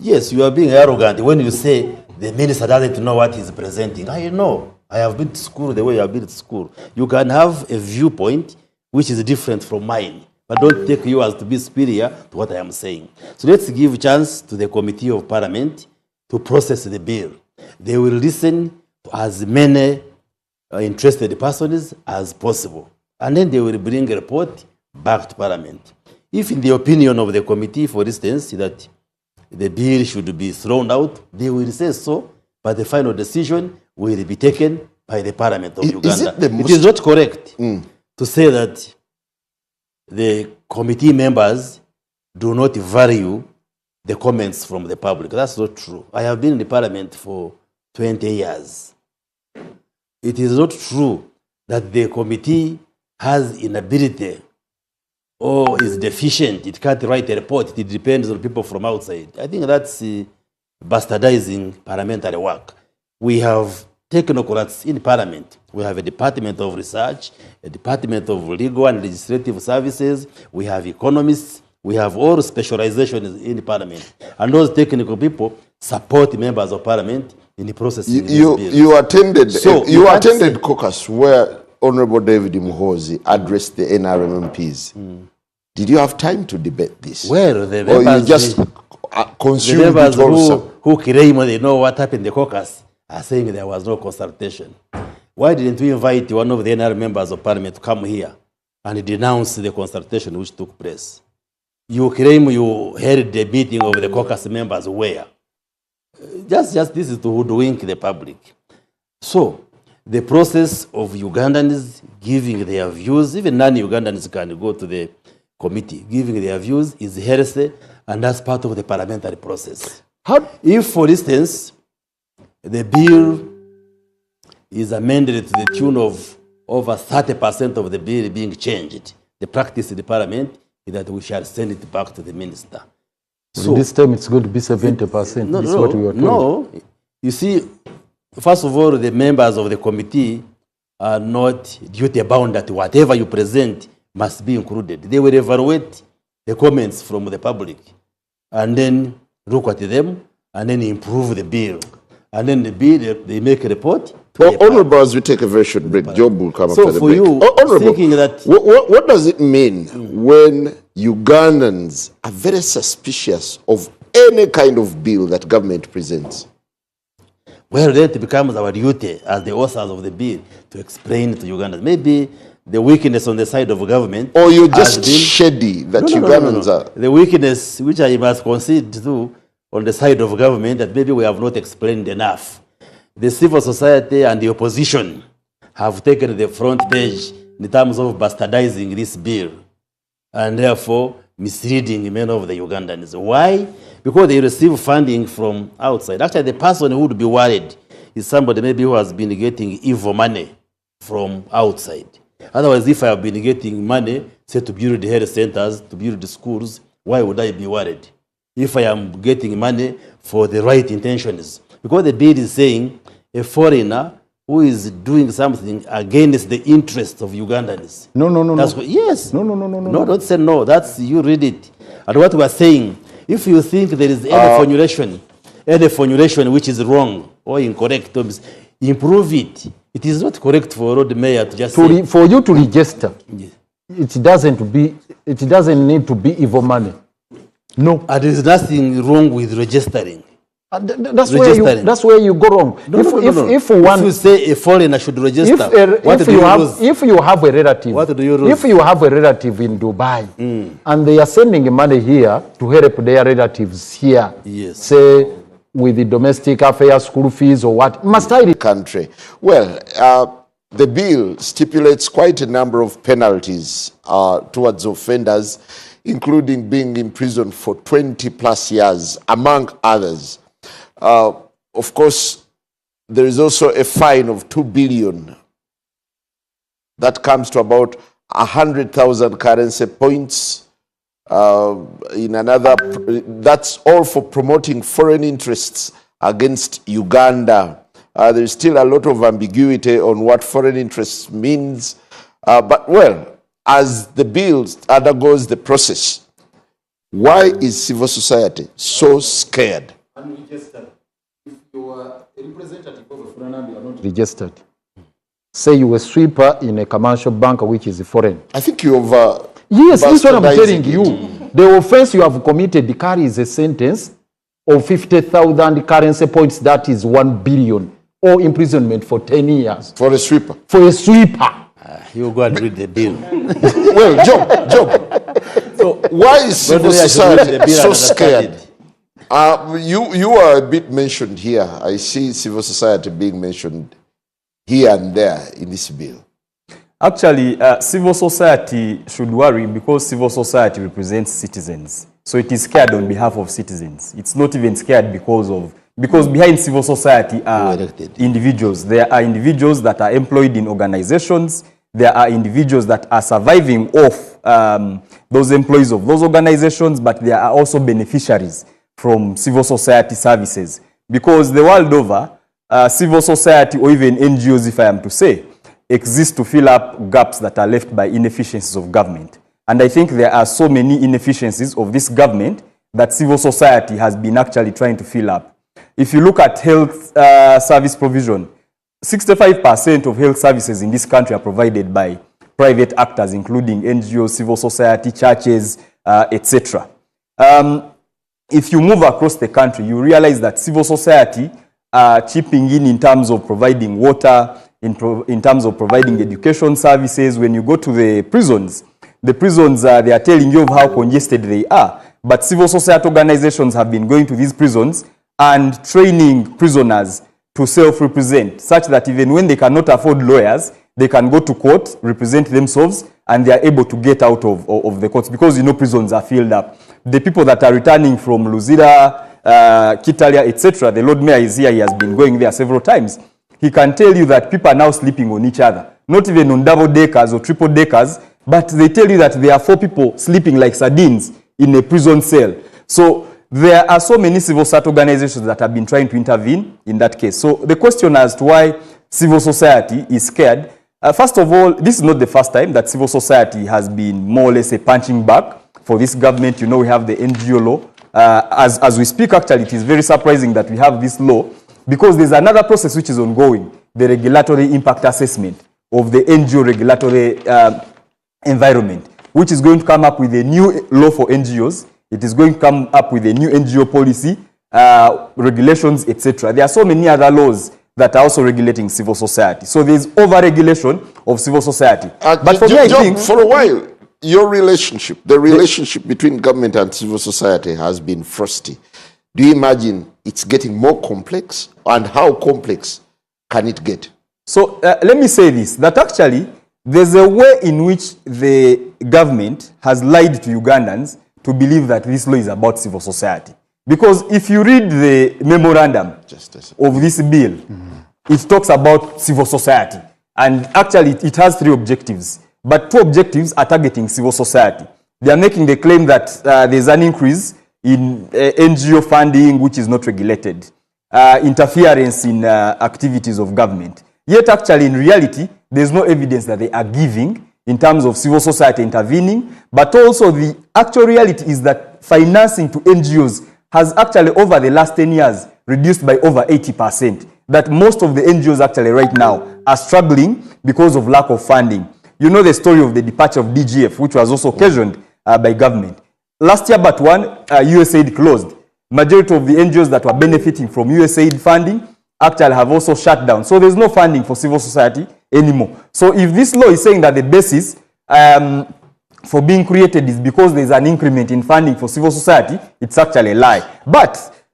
Yes, you are being arrogant when you say the minister doesn't know what he's presenting. I know. I have been to school the way you have been to school. You can have a viewpoint which is different from mine, but don't take yours to be superior to what I am saying. So let's give chance to the Committee of Parliament to process the bill. They will listen to as many interested persons as possible, and then they will bring a report back to Parliament. If in the opinion of the committee, for instance, that the bill should be thrown out, they will say so, but the final decision will be taken by the Parliament of Uganda. It is not correct to say that the committee members do not value the comments from the public. That's not true. I have been in the Parliament for 20 years. It is not true that the committee has inability or is deficient. It can't write a report. It depends on people from outside. I think that's bastardizing parliamentary work. We have technocrats in Parliament. We have a Department of Research, a Department of Legal and Legislative Services. We have economists. We have all specializations in Parliament. And those technical people support members of Parliament in the process. You attended caucus where Honorable David Muhoozi addressed the NRM MPs. Did you have time to debate this? Well, the or members, you just consumed the members it also? who claim they know what happened in the caucus are saying there was no consultation. Why didn't we invite one of the NRM members of Parliament to come here and denounce the consultation which took place? You claim you held the meeting of the caucus members where? Just this is to hoodwink the public. So, the process of Ugandans giving their views, even non-Ugandans can go to the committee, giving their views is heresy, and that's part of the parliamentary process. If, for instance, the bill is amended to the tune of over 30% of the bill being changed, the practice in the parliament is that we shall send it back to the minister. So this time it's going to be 70%. No, This is what we were told. No, you see, first of all, the members of the committee are not duty bound that whatever you present must be included. They will evaluate the comments from the public and then look at them and then improve the bill. And then the bill, they make a report. Honorable, as we take a very short break, Job will come So after the for break. you, thinking that... What does it mean when Ugandans are very suspicious of any kind of bill that government presents? Well, then it becomes our duty as the authors of the bill to explain to Ugandans. Maybe the weakness on the side of government... Or you're just shady that Ugandans are... The weakness, which I must concede to, on the side of government, that maybe we have not explained enough. The civil society and the opposition have taken the front page in terms of bastardizing this bill and therefore misleading many of the Ugandans. Why? Because they receive funding from outside. Actually, the person who would be worried is somebody maybe who has been getting evil money from outside. Otherwise, if I have been getting money, say to build the health centers, to build the schools, why would I be worried? If I am getting money for the right intentions. Because the bill is saying a foreigner who is doing something against the interests of Ugandans. No. That's what, yes. No. No, don't say no. That's, you read it. And what we are saying, if you think there is any formulation which is wrong or incorrect, improve it. It is not correct for road mayor to just say... For you to register, it doesn't need to be evil money. No. And there is nothing wrong with registering. That's where you go wrong. If you say a foreigner should register, if you have a relative, what do you lose? If you have a relative in Dubai and they are sending money here to help their relatives here, say with the domestic affairs, school fees or what, must I... Country. Well, the bill stipulates quite a number of penalties towards offenders, including being imprisoned for 20 plus years, among others. Of course, there is also a fine of 2 billion. That comes to about 100,000 currency points. In another, that's all for promoting foreign interests against Uganda. There is still a lot of ambiguity on what foreign interests means. But well, as the bill undergoes the process, Why is civil society so scared? Unregistered. If you are a representative of a foreign and you are not registered, say you were a sweeper in a commercial bank which is foreign. I think you have. Yes, this is what I'm telling you. The offense you have committed carries a sentence of 50,000 currency points, that is 1 billion, or imprisonment for 10 years. For a sweeper? For a sweeper. You go and read the bill. Well, Job. So why is civil society so scared? You are a bit mentioned here. I see civil society being mentioned here and there in this bill. Actually, civil society should worry because civil society represents citizens. So it is scared on behalf of citizens. It's not even scared because behind civil society are individuals. There are individuals that are employed in organizations. There are individuals that are surviving off those employees of those organizations, but there are also beneficiaries from civil society services. Because the world over, civil society or even NGOs, if I am to say, exist to fill up gaps that are left by inefficiencies of government. And I think there are so many inefficiencies of this government that civil society has been actually trying to fill up. If you look at health service provision, 65% of health services in this country are provided by private actors, including NGOs, civil society, churches, etc. If you move across the country, you realize that civil society are chipping in terms of providing water, in terms of providing education services. When you go to the prisons, they are telling you of how congested they are. But civil society organizations have been going to these prisons and training prisoners to self-represent, such that even when they cannot afford lawyers, they can go to court, represent themselves, and they are able to get out of the courts, because you know prisons are filled up. The people that are returning from Luzira, Kitalia, etc., the Lord Mayor is here, he has been going there several times. He can tell you that people are now sleeping on each other, not even on double deckers or triple deckers, but they tell you that there are 4 people sleeping like sardines in a prison cell. So there are so many civil society organizations that have been trying to intervene in that case. So the question as to why civil society is scared, first of all, this is not the first time that civil society has been more or less a punching bag for this government. You know, we have the NGO law. As we speak, actually, it is very surprising that we have this law, because there's another process which is ongoing, the regulatory impact assessment of the NGO regulatory environment, which is going to come up with a new law for NGOs. It is going to come up with a new NGO policy, regulations, etc. There are so many other laws that are also regulating civil society. So there's over-regulation of civil society. But for me, I think, for a while, your relationship, the relationship between government and civil society has been frosty. Do you imagine it's getting more complex? And how complex can it get? So let me say this, that actually there's a way in which the government has lied to Ugandans to believe that this law is about civil society. Because if you read the memorandum of this bill, it talks about civil society. And actually it has 3 objectives. But 2 objectives are targeting civil society. They are making the claim that there's an increase in NGO funding which is not regulated, interference in activities of government. Yet actually in reality, there's no evidence that they are giving in terms of civil society intervening, but also the actual reality is that financing to NGOs has actually over the last 10 years reduced by over 80%. That most of the NGOs actually right now are struggling because of lack of funding. You know the story of the departure of DGF, which was also occasioned by government. Last year, but one, USAID closed. Majority of the NGOs that were benefiting from USAID funding actually have also shut down. So there's no funding for civil society anymore. So if this law is saying that the basis for being created is because there's an increment in funding for civil society, it's actually a lie. But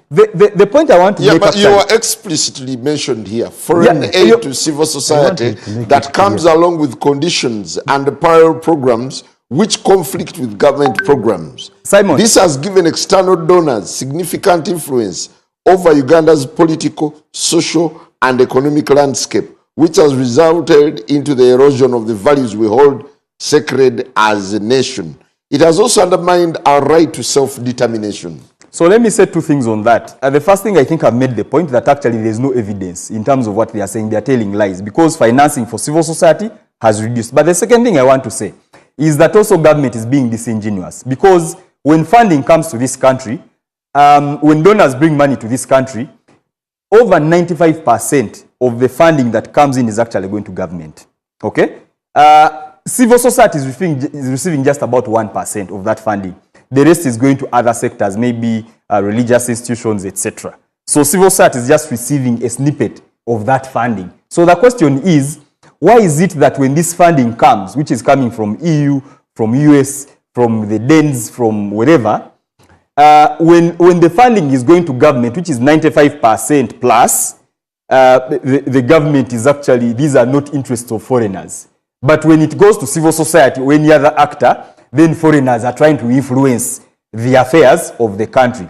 the point I want to make... Yeah, but you are explicitly mentioned here, foreign aid to civil society that comes along with conditions and parallel programs which conflict with government programs. Simon. This has given external donors significant influence over Uganda's political, social, and economic landscape, which has resulted into the erosion of the values we hold sacred as a nation. It has also undermined our right to self-determination. So let me say 2 things on that. The first thing, I think I've made the point that actually there's no evidence in terms of what they are saying. They are telling lies because financing for civil society has reduced. But the second thing I want to say is that also government is being disingenuous. Because when funding comes to this country, when donors bring money to this country, over 95% of the funding that comes in is actually going to government. Okay? Civil society is receiving just about 1% of that funding. The rest is going to other sectors, maybe religious institutions, etc. So civil society is just receiving a snippet of that funding. So the question is, why is it that when this funding comes, which is coming from EU, from US, from the DENS, from wherever, when the funding is going to government, which is 95% plus, the government is actually, these are not interests of foreigners. But when it goes to civil society or any other actor, then foreigners are trying to influence the affairs of the country.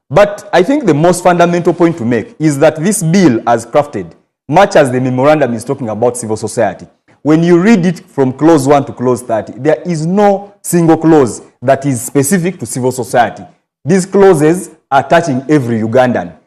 But I think the most fundamental point to make is that this bill as crafted, much as the memorandum is talking about civil society, when you read it from clause 1 to clause 30, there is no single clause that is specific to civil society. These clauses are touching every Ugandan.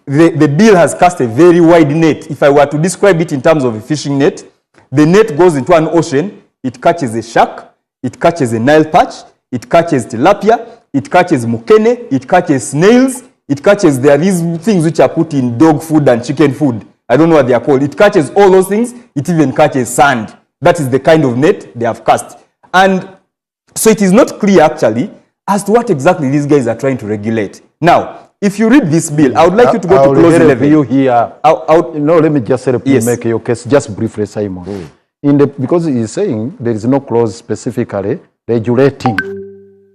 The bill has cast a very wide net. If I were to describe it in terms of a fishing net, the net goes into an ocean, it catches a shark, it catches a Nile perch, it catches tilapia, it catches mukene, it catches snails, it catches, there are these things which are put in dog food and chicken food. I don't know what they are called. It catches all those things, it even catches sand. That is the kind of net they have cast. And so it is not clear actually as to what exactly these guys are trying to regulate. Now, if you read this bill, I would like you to go to clause 11. You here. No, let me just help you make your case just briefly, Simon. Because he is saying there is no clause specifically regulating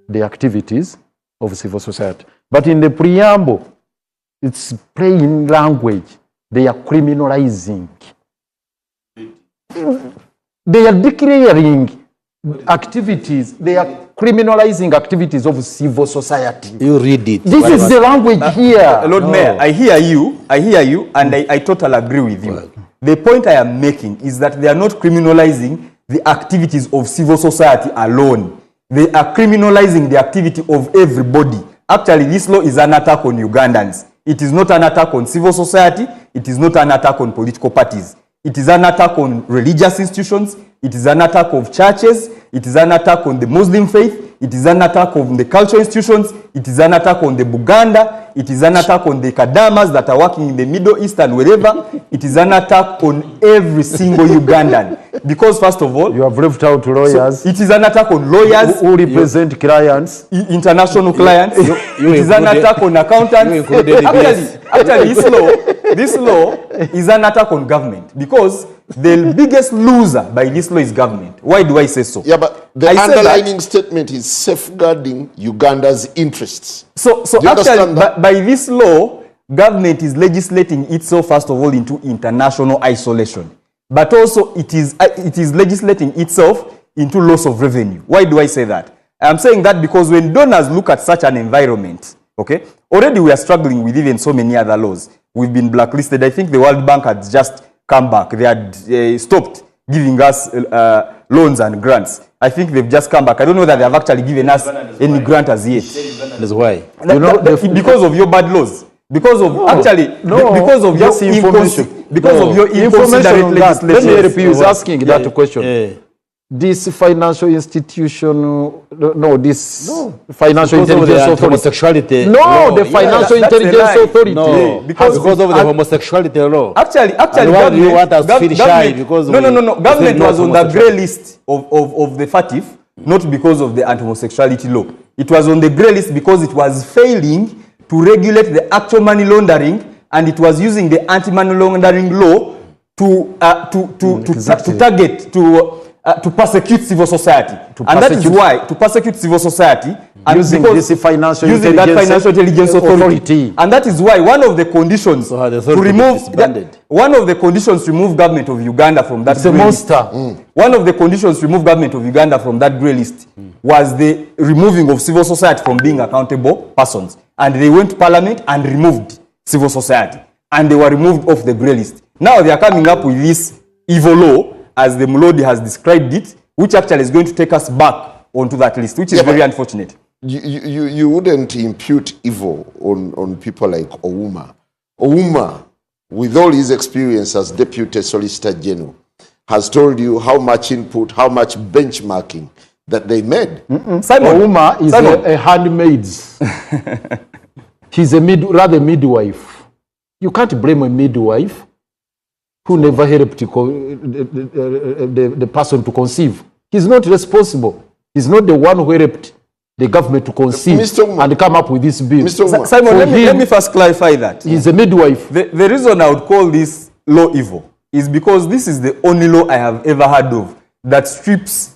the activities of civil society. But in the preamble, it's plain language. They are criminalizing. They are declaring activities. They are criminalizing activities of civil society. You read it. This is the language here. Lord Mayor, I hear you, and I totally agree with you. The point I am making is that they are not criminalizing the activities of civil society alone. They are criminalizing the activity of everybody. Actually, this law is an attack on Ugandans. It is not an attack on civil society. It is not an attack on political parties. It is an attack on religious institutions. It is an attack of churches. It is an attack on the Muslim faith. It is an attack on the cultural institutions. It is an attack on the Buganda. It is an attack on the Kadamas that are working in the Middle East and wherever. It is an attack on every single Ugandan. Because first of all, you have left out lawyers. So it is an attack on lawyers who represent clients, international clients. It is an attack on accountants. Actually, this law is an attack on government because the biggest loser by this law is government. Why do I say so? Yeah, but the underlining statement is safeguarding Uganda's interests. So actually, by this law, government is legislating itself, first of all, into international isolation. But also, it is legislating itself into loss of revenue. Why do I say that? I'm saying that because when donors look at such an environment, okay, already we are struggling with even so many other laws. We've been blacklisted. I think the World Bank had just come back. They had stopped giving us loans and grants. I think they've just come back. I don't know that they have actually given us any grant as yet. That's why. Because of your bad laws. Because of because of your information. Because of your inconsiderate legislation. Let me help you. Is asking that question. This financial institution, financial intelligence authority. Homosexuality. The financial intelligence authority. No, because of the homosexuality law. Actually, government, you want us to feel shy because government was on the grey list of the FATF, not because of the anti-homosexuality law. It was on the grey list because it was failing to regulate the actual money laundering, and it was using the anti-money laundering law to target to persecute civil society. That is why, to persecute civil society, and using this financial intelligence authority. And that is why one of the conditions to remove government of Uganda from that grey list. One of the conditions to remove government of Uganda from that grey list was the removing of civil society from being accountable persons. And they went to parliament and removed civil society. And they were removed off the grey list. Now they are coming up with this evil law, as the Mulodi has described it, which actually is going to take us back onto that list, which is very unfortunate. You wouldn't impute evil on people like Ouma. Ouma, with all his experience as Deputy Solicitor General, has told you how much input, how much benchmarking that they made. Simon, Ouma is a handmaid. He's a rather midwife. You can't blame a midwife who never helped the person to conceive. He's not responsible. He's not the one who helped the government to conceive and come up with this bill. Simon, let me first clarify that. He's a midwife. The reason I would call this law evil is because this is the only law I have ever heard of that strips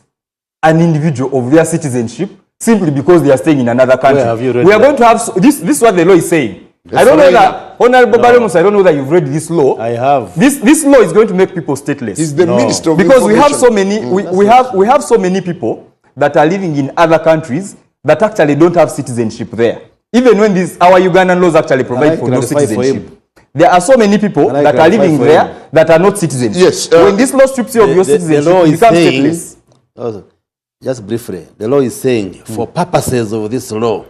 an individual of their citizenship simply because they are staying in another country. We are going to have this is what the law is saying. I don't know that, Honorable Baremos, I don't know that you've read this law. I have. This law is going to make people stateless. He's the Minister of Because we have Information. so many, we have so many people that are living in other countries that actually don't have citizenship there. Even when our Ugandan laws actually provide for no citizenship. There are so many people that are living there that are not citizens. Yes. When this law strips you of your citizenship, you become stateless. Just briefly, the law is saying, for purposes of this law,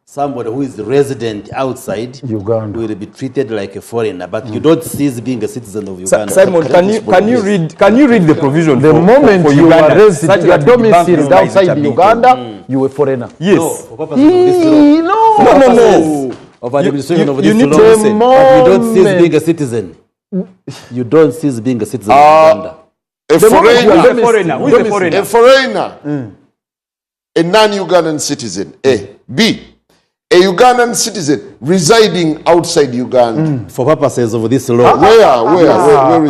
somebody who is resident outside Uganda will be treated like a foreigner, but you don't cease being a citizen of Uganda. Simon, can you read the provision? The moment for you are Uganda, resident, you are domiciled outside Uganda, you are a foreigner. Yes. No, for purposes of this law. No. Of administration of you this need law, to listen. but you don't cease being a citizen. You don't cease being a citizen of Uganda. A foreigner. Who is a foreigner? A foreigner. A non-Ugandan citizen. A. B. A Ugandan citizen residing outside Uganda. For purposes of this law. Where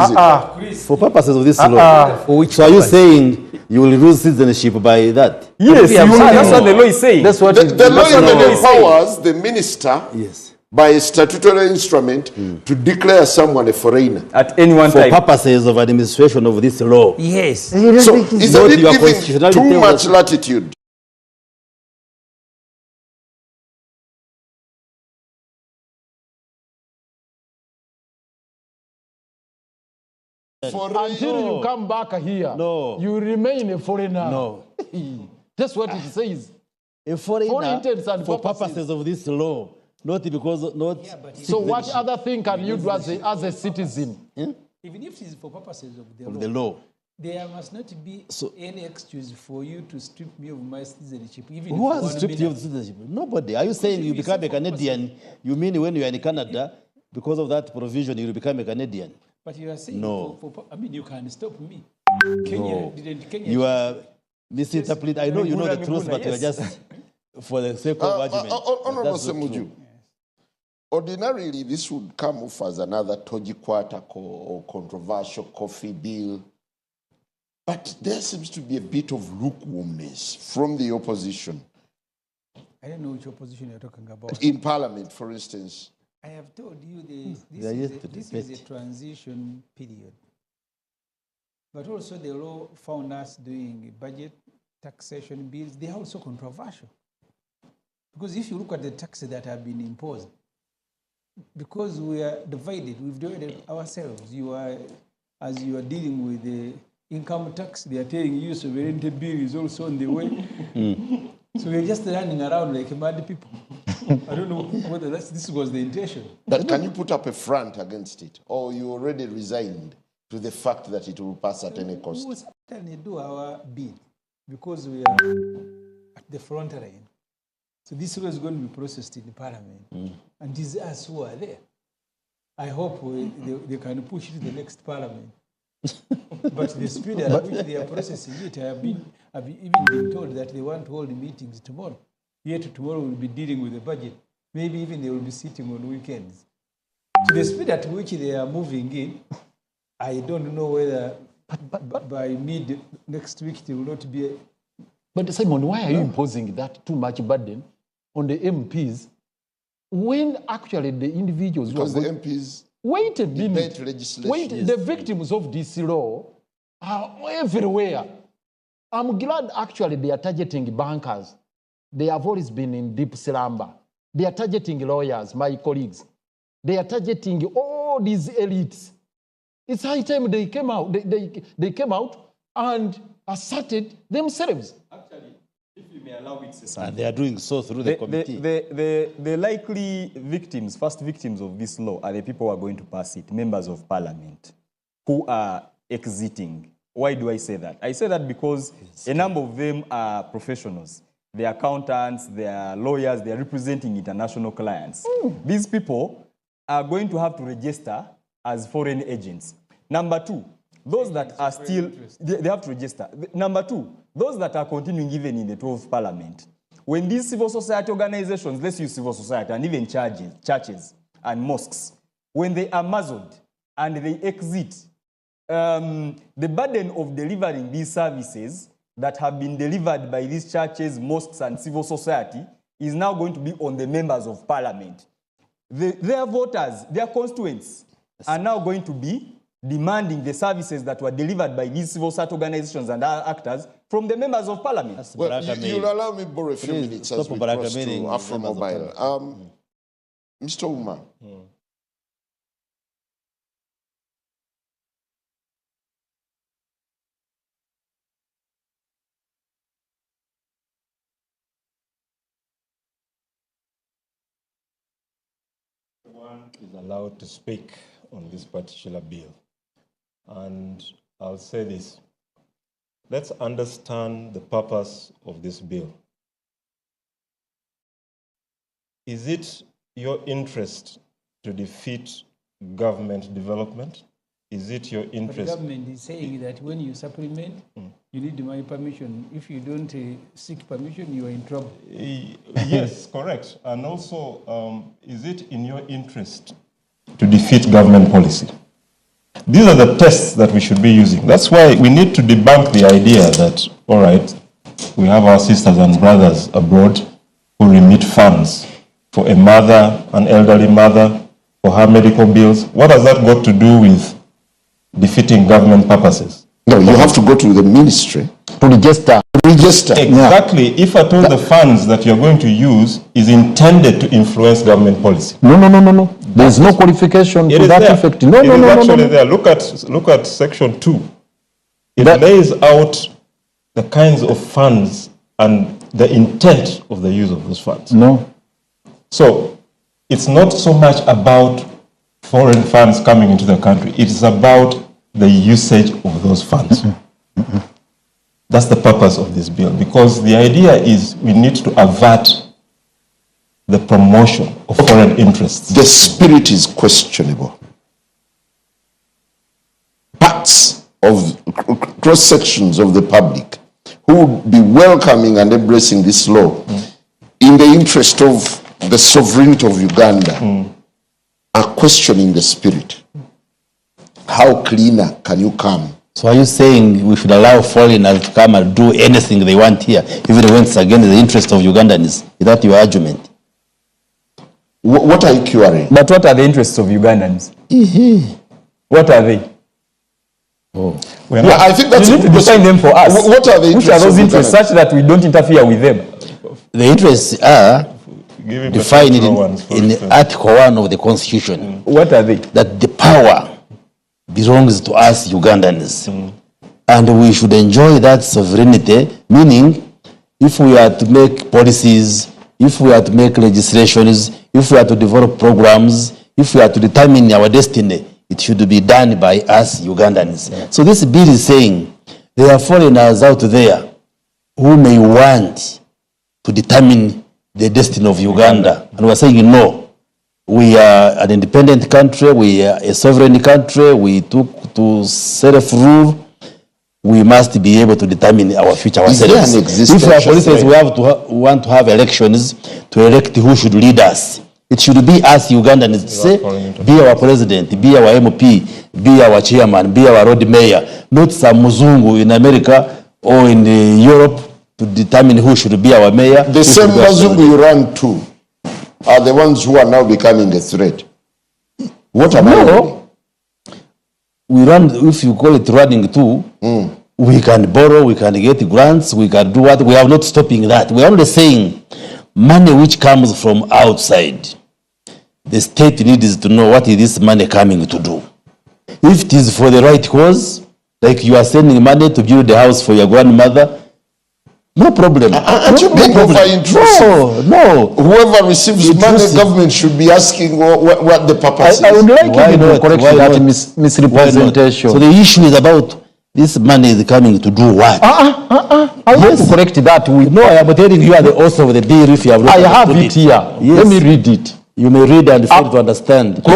is it? For purposes of this law. So are you saying you will lose citizenship by that? Yes, that's what the law is saying. That's what The law even empowers the minister Yes. by a statutory instrument to declare someone a foreigner. At any one For time. purposes of administration of this law. Yes. So isn't it your giving constitutionality too tells much us- latitude? Until you come back here, No. you remain a foreigner. No. That's what it says. A For foreigner intents and for purposes. purposes of this law. Not because, not. So what other thing can you do as a citizen? Even if it is for purposes of the Of law, the law. there must not be any excuse for you to strip me of my citizenship. Even Who if has one stripped you of minute. citizenship? Nobody. Are you saying you become a Canadian? You mean when you are in Canada, because of that provision, you will become a Canadian? But you are saying, No. I mean, you can stop me. Kenya didn't. Kenya. You are misinterpreting. I know you know the truth, but you are just for the sake of argument. Honorable That's not Semuju, true. ordinarily this would come off as another Toji Kwatako or controversial coffee bill. But there seems to be a bit of lukewarmness from the opposition. I don't know which opposition you're talking about. In Parliament, for instance. I have told you They are yet to this is a debate. transition period. But also the law found us doing budget taxation bills. They are also controversial. Because if you look at the taxes that have been imposed, because we are divided, we've divided ourselves. As you are dealing with the income tax, they are telling you sovereignty bill is also on the way. So we're just running around like mad people. I don't know whether this was the intention. But can you put up a front against it? Or you already resigned to the fact that it will pass at any cost? We will certainly do our bid because we are at the front line. So this law is going to be processed in the Parliament. And it is us who are there. I hope they can push it to the next Parliament. But the speed at which they are processing it, I've even been told that they want to hold meetings tomorrow. Yet tomorrow we'll be dealing with the budget. Maybe even they will be sitting on weekends. To the speed at which they are moving in, I don't know whether by mid next week there will not be But Simon, why are you imposing that too much burden on the MPs when actually the individuals Because who the are MPs wait a debate minute. legislation. Wait, the victims of this law are everywhere. I'm glad actually they are targeting bankers. They have always been in deep slumber. They are targeting lawyers, my colleagues. They are targeting all these elites. It's high time they came out. They came out and asserted themselves. Actually, if you may allow me to say And something. they are doing so through the committee. The likely victims, first victims of this law are the people who are going to pass it, members of parliament, who are exiting Why do I say that? I say that because a number of them are professionals. They are accountants, they are lawyers, they are representing international clients. These people are going to have to register as foreign agents. Number two, those that are still, they have to register. Number two, those that are continuing even in the 12th Parliament. When these civil society organizations, let's use civil society and even churches and mosques, when they are muzzled and they exit, the burden of delivering these services that have been delivered by these churches, mosques, and civil society is now going to be on the members of parliament. Their voters, their constituents, are now going to be demanding the services that were delivered by these civil society organizations and other actors from the members of parliament. Well, you'll allow me borrow a few minutes as we cross to Afro Mobile. Mr. Uma. One is allowed to speak on this particular bill. And I'll say this. Let's understand the purpose of this bill. Is it your interest to defeat government development? Is it your interest? But the government is saying that when you supplement, you need my permission. If you don't seek permission, you are in trouble. Yes, correct. And also, is it in your interest to defeat government policy? These are the tests that we should be using. That's why we need to debunk the idea that, all right, we have our sisters and brothers abroad who remit funds for a mother, an elderly mother, for her medical bills. What has that got to do with defeating government purposes? No, you have to go to the ministry To register. Exactly. Yeah. If at all the funds that you're going to use is intended to influence government policy. No. There is no qualification to that effect. No. There. Look at section 2. It lays out the kinds of funds and the intent of the use of those funds. No. So it's not so much about foreign funds coming into the country. It is about the usage of those funds. That's the purpose of this bill, because the idea is we need to avert the promotion of foreign interests. The spirit is questionable. Parts of cross-sections of the public who would be welcoming and embracing this law in the interest of the sovereignty of Uganda are questioning the spirit. How cleaner can you come? So are you saying we should allow foreigners to come and do anything they want here, even when it's against the interest of Ugandans? Is that your argument? What are you querying? But what are the interests of Ugandans? What are they? I think that's... You need to define them for us. What are the interests? Which are those interests such that we don't interfere with them? The interests are defined in Article 1 of the Constitution. What are they? That the power belongs to us Ugandans. And we should enjoy that sovereignty, meaning if we are to make policies, if we are to make legislations, if we are to develop programs, if we are to determine our destiny, it should be done by us Ugandans. So this bill is saying there are foreigners out there who may want to determine the destiny of Uganda. And we're saying no. We are an independent country, we are a sovereign country, we took to self-rule, we must be able to determine our future ourselves. If, for instance, we have to want to have elections to elect who should lead us, it should be us Ugandans, say, be our president, be our MP, be our chairman, be our road mayor, not some Muzungu in America or in Europe to determine who should be our mayor. The same Muzungu you run to are the ones who are now becoming a threat. What am I? We run, if you call it running too, we can borrow, we can get grants, we can do what. We are not stopping that. We are only saying money which comes from outside, the state needs to know what is this money coming to do. If it is for the right cause, like you are sending money to build a house for your grandmother, no problem. Aren't you being over-intrusive? No. Whoever receives money, government should be asking what the purpose is. I would like you to correct that misrepresentation. So the issue is about This money is coming to do what? I want to correct that. No, I am telling you are the author of the bill if you have not I have understood it here. Yes. Let me read it. You may read and fail to understand. And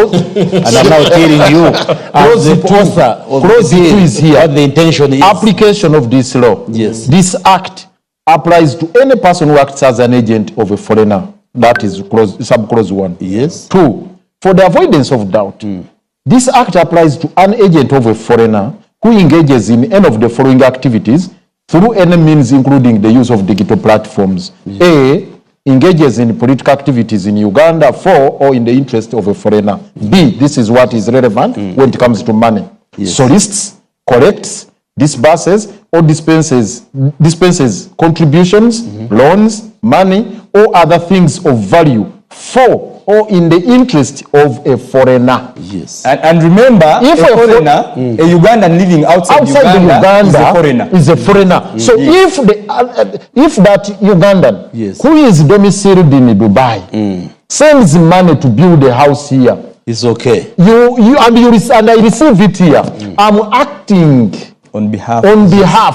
I'm now telling you, as the author of Clause the 2 bill, is here. what the intention is. Application of this law. Yes. This act applies to any person who acts as an agent of a foreigner. That is sub-clause 1. Yes. 2, for the avoidance of doubt, this act applies to an agent of a foreigner who engages in any of the following activities through any means, including the use of digital platforms. A, engages in political activities in Uganda for or in the interest of a foreigner. B, this is what is relevant when it comes to money. Yes. Solicits, collects, disburses, or dispenses contributions, loans, money, or other things of value for or in the interest of a foreigner. Yes. And remember, If a a foreigner, a Ugandan living outside Uganda is a foreigner. So if that Ugandan Yes. who is domiciled in Dubai sends money to build a house here, It's okay. and I receive it here, I'm acting on behalf and that.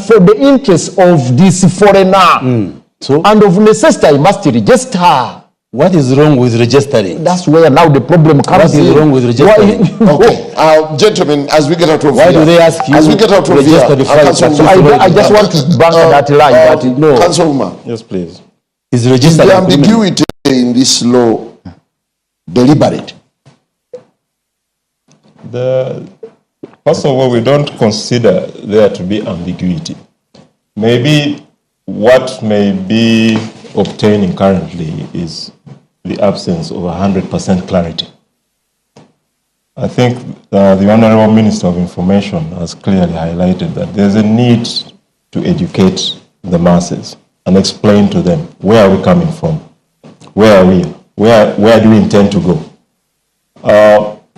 for the interest of this foreigner. So And of necessity, I must register. what is wrong with registering? That's where now the problem comes What is in. wrong with registering? Okay, gentlemen, as we get out of Why here, do they ask you as we get out to of here, register the files? I just want to bank that line. That No. Councilwoman, Yes, please. Is is registered the agreement. ambiguity in this law deliberate? First of all, we don't consider there to be ambiguity. Maybe what may be obtaining currently is the absence of 100% clarity. I think the Honorable Minister of Information has clearly highlighted that there's a need to educate the masses and explain to them where are we coming from, where are we, where do we intend to go.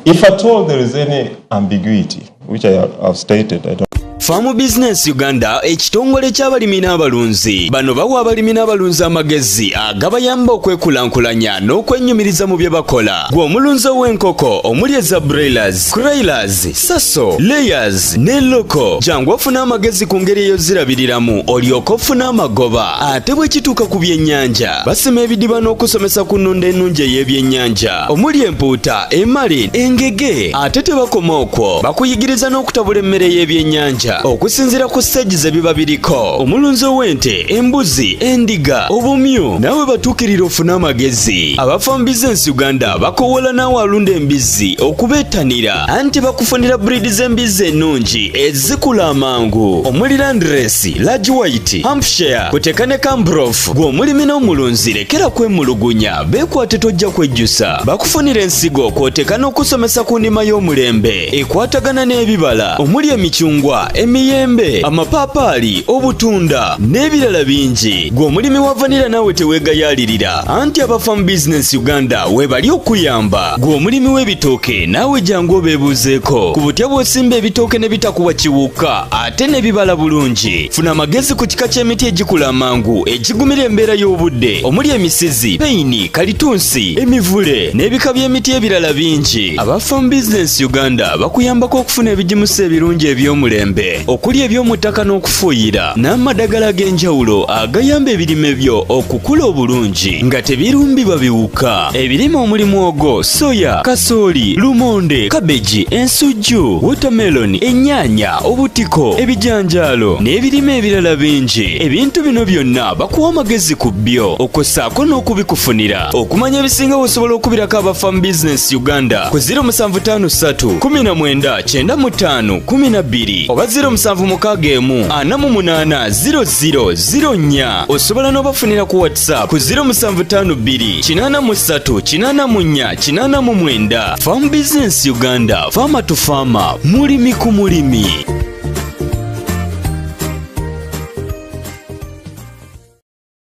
If at all there is any ambiguity, which I have stated, I don't. Farm Business Uganda ekitongole ky'abalimi n'abalunzi bano bawa abalimi n'abalunzi amagezi agabayamba okwekulankulanya n'okwennyumiriza mu bye bakola. Gwe omulunzi w'enkoko omuli eza broilers, crailers, saso, layers ne loko jangu ofuna amagezi ku ngeri ey'ozirabiriramu olyoke ofuna amagoba. Ate bwe kituuka ku byennyanja basima ebidiba n'okusomesa ku nnunda ennungi ey'ebyennyanja omuli empuuta, emali, engege. Ate tebakoma okwo bakuyigiriza n'okutabula emmere y'ebyennyanja okusinzira ku stage ze biba biriko. Omulunzi w'ente, embuzi, endiga, obumyu nawe batuukirira ofuna amagezi. Aba Farm Business Uganda bakowola naawe alunda embizzi okubeetanira anti bakufunira breed z'embizzi ennungi ezikula amangu omuli Landrace, Large White, Hampshire kuteeka ne Cambrough. Gwe omulimi n'omulunzi lekera kwemulugunya beekwate tojja kwejjusa. Bakufunira ensigo kw'oteeka n'okusomesa ku ndima y'omulembe ekwatagana n'ebibala omuli emicungwa, emiyembe, amapaapaali, obutunda n'ebirala bingi. Gwe omulimi wa vanilla naawe teweegayaalirira anti aba Farm Business Uganda webali okuyamba. Gwe omulimi w'ebitooke naawe jangu obeebuuzeeko ku butya bw'osimba ebitooke ne bitakuwa kiwuka ate ne bibala bulungi. Funa amagezi ku kika ky'emiti egikula amangu egigumira embeera y'obudde omuli emisizi, peyini, kalitunsi, emivule n'ebika by'emiti ebirala bingi. Aba Farm Business Uganda bakuyambako okufuna ebigimusa ebirungi eby'omulembe okuli eby'omu ttaka n'okufuuyira n'amadagala ag'enjawulo agayamba ebirime byo okukula obulungi nga tebirumbibwa biwuka. Ebirime omuli muwogo, soya, kasooli, lumonde, kabeji, ensujju, watermelon, ennyaanya, obutiko, ebijanjaalo n'ebirime ebirala bingi. Ebintu bino byonna bakuwa amagezi ku byo okossaako n'okubikufunira. Okumanya ebisinga osobola okubirako aba Farm Business Uganda ku 0753 19 95 12 oba 0761480004. Osobola n'obafunira ku WhatsApp ku 0752 83 84 89. Farm Business Uganda, farmer to farmer, mulimi ku mulimi.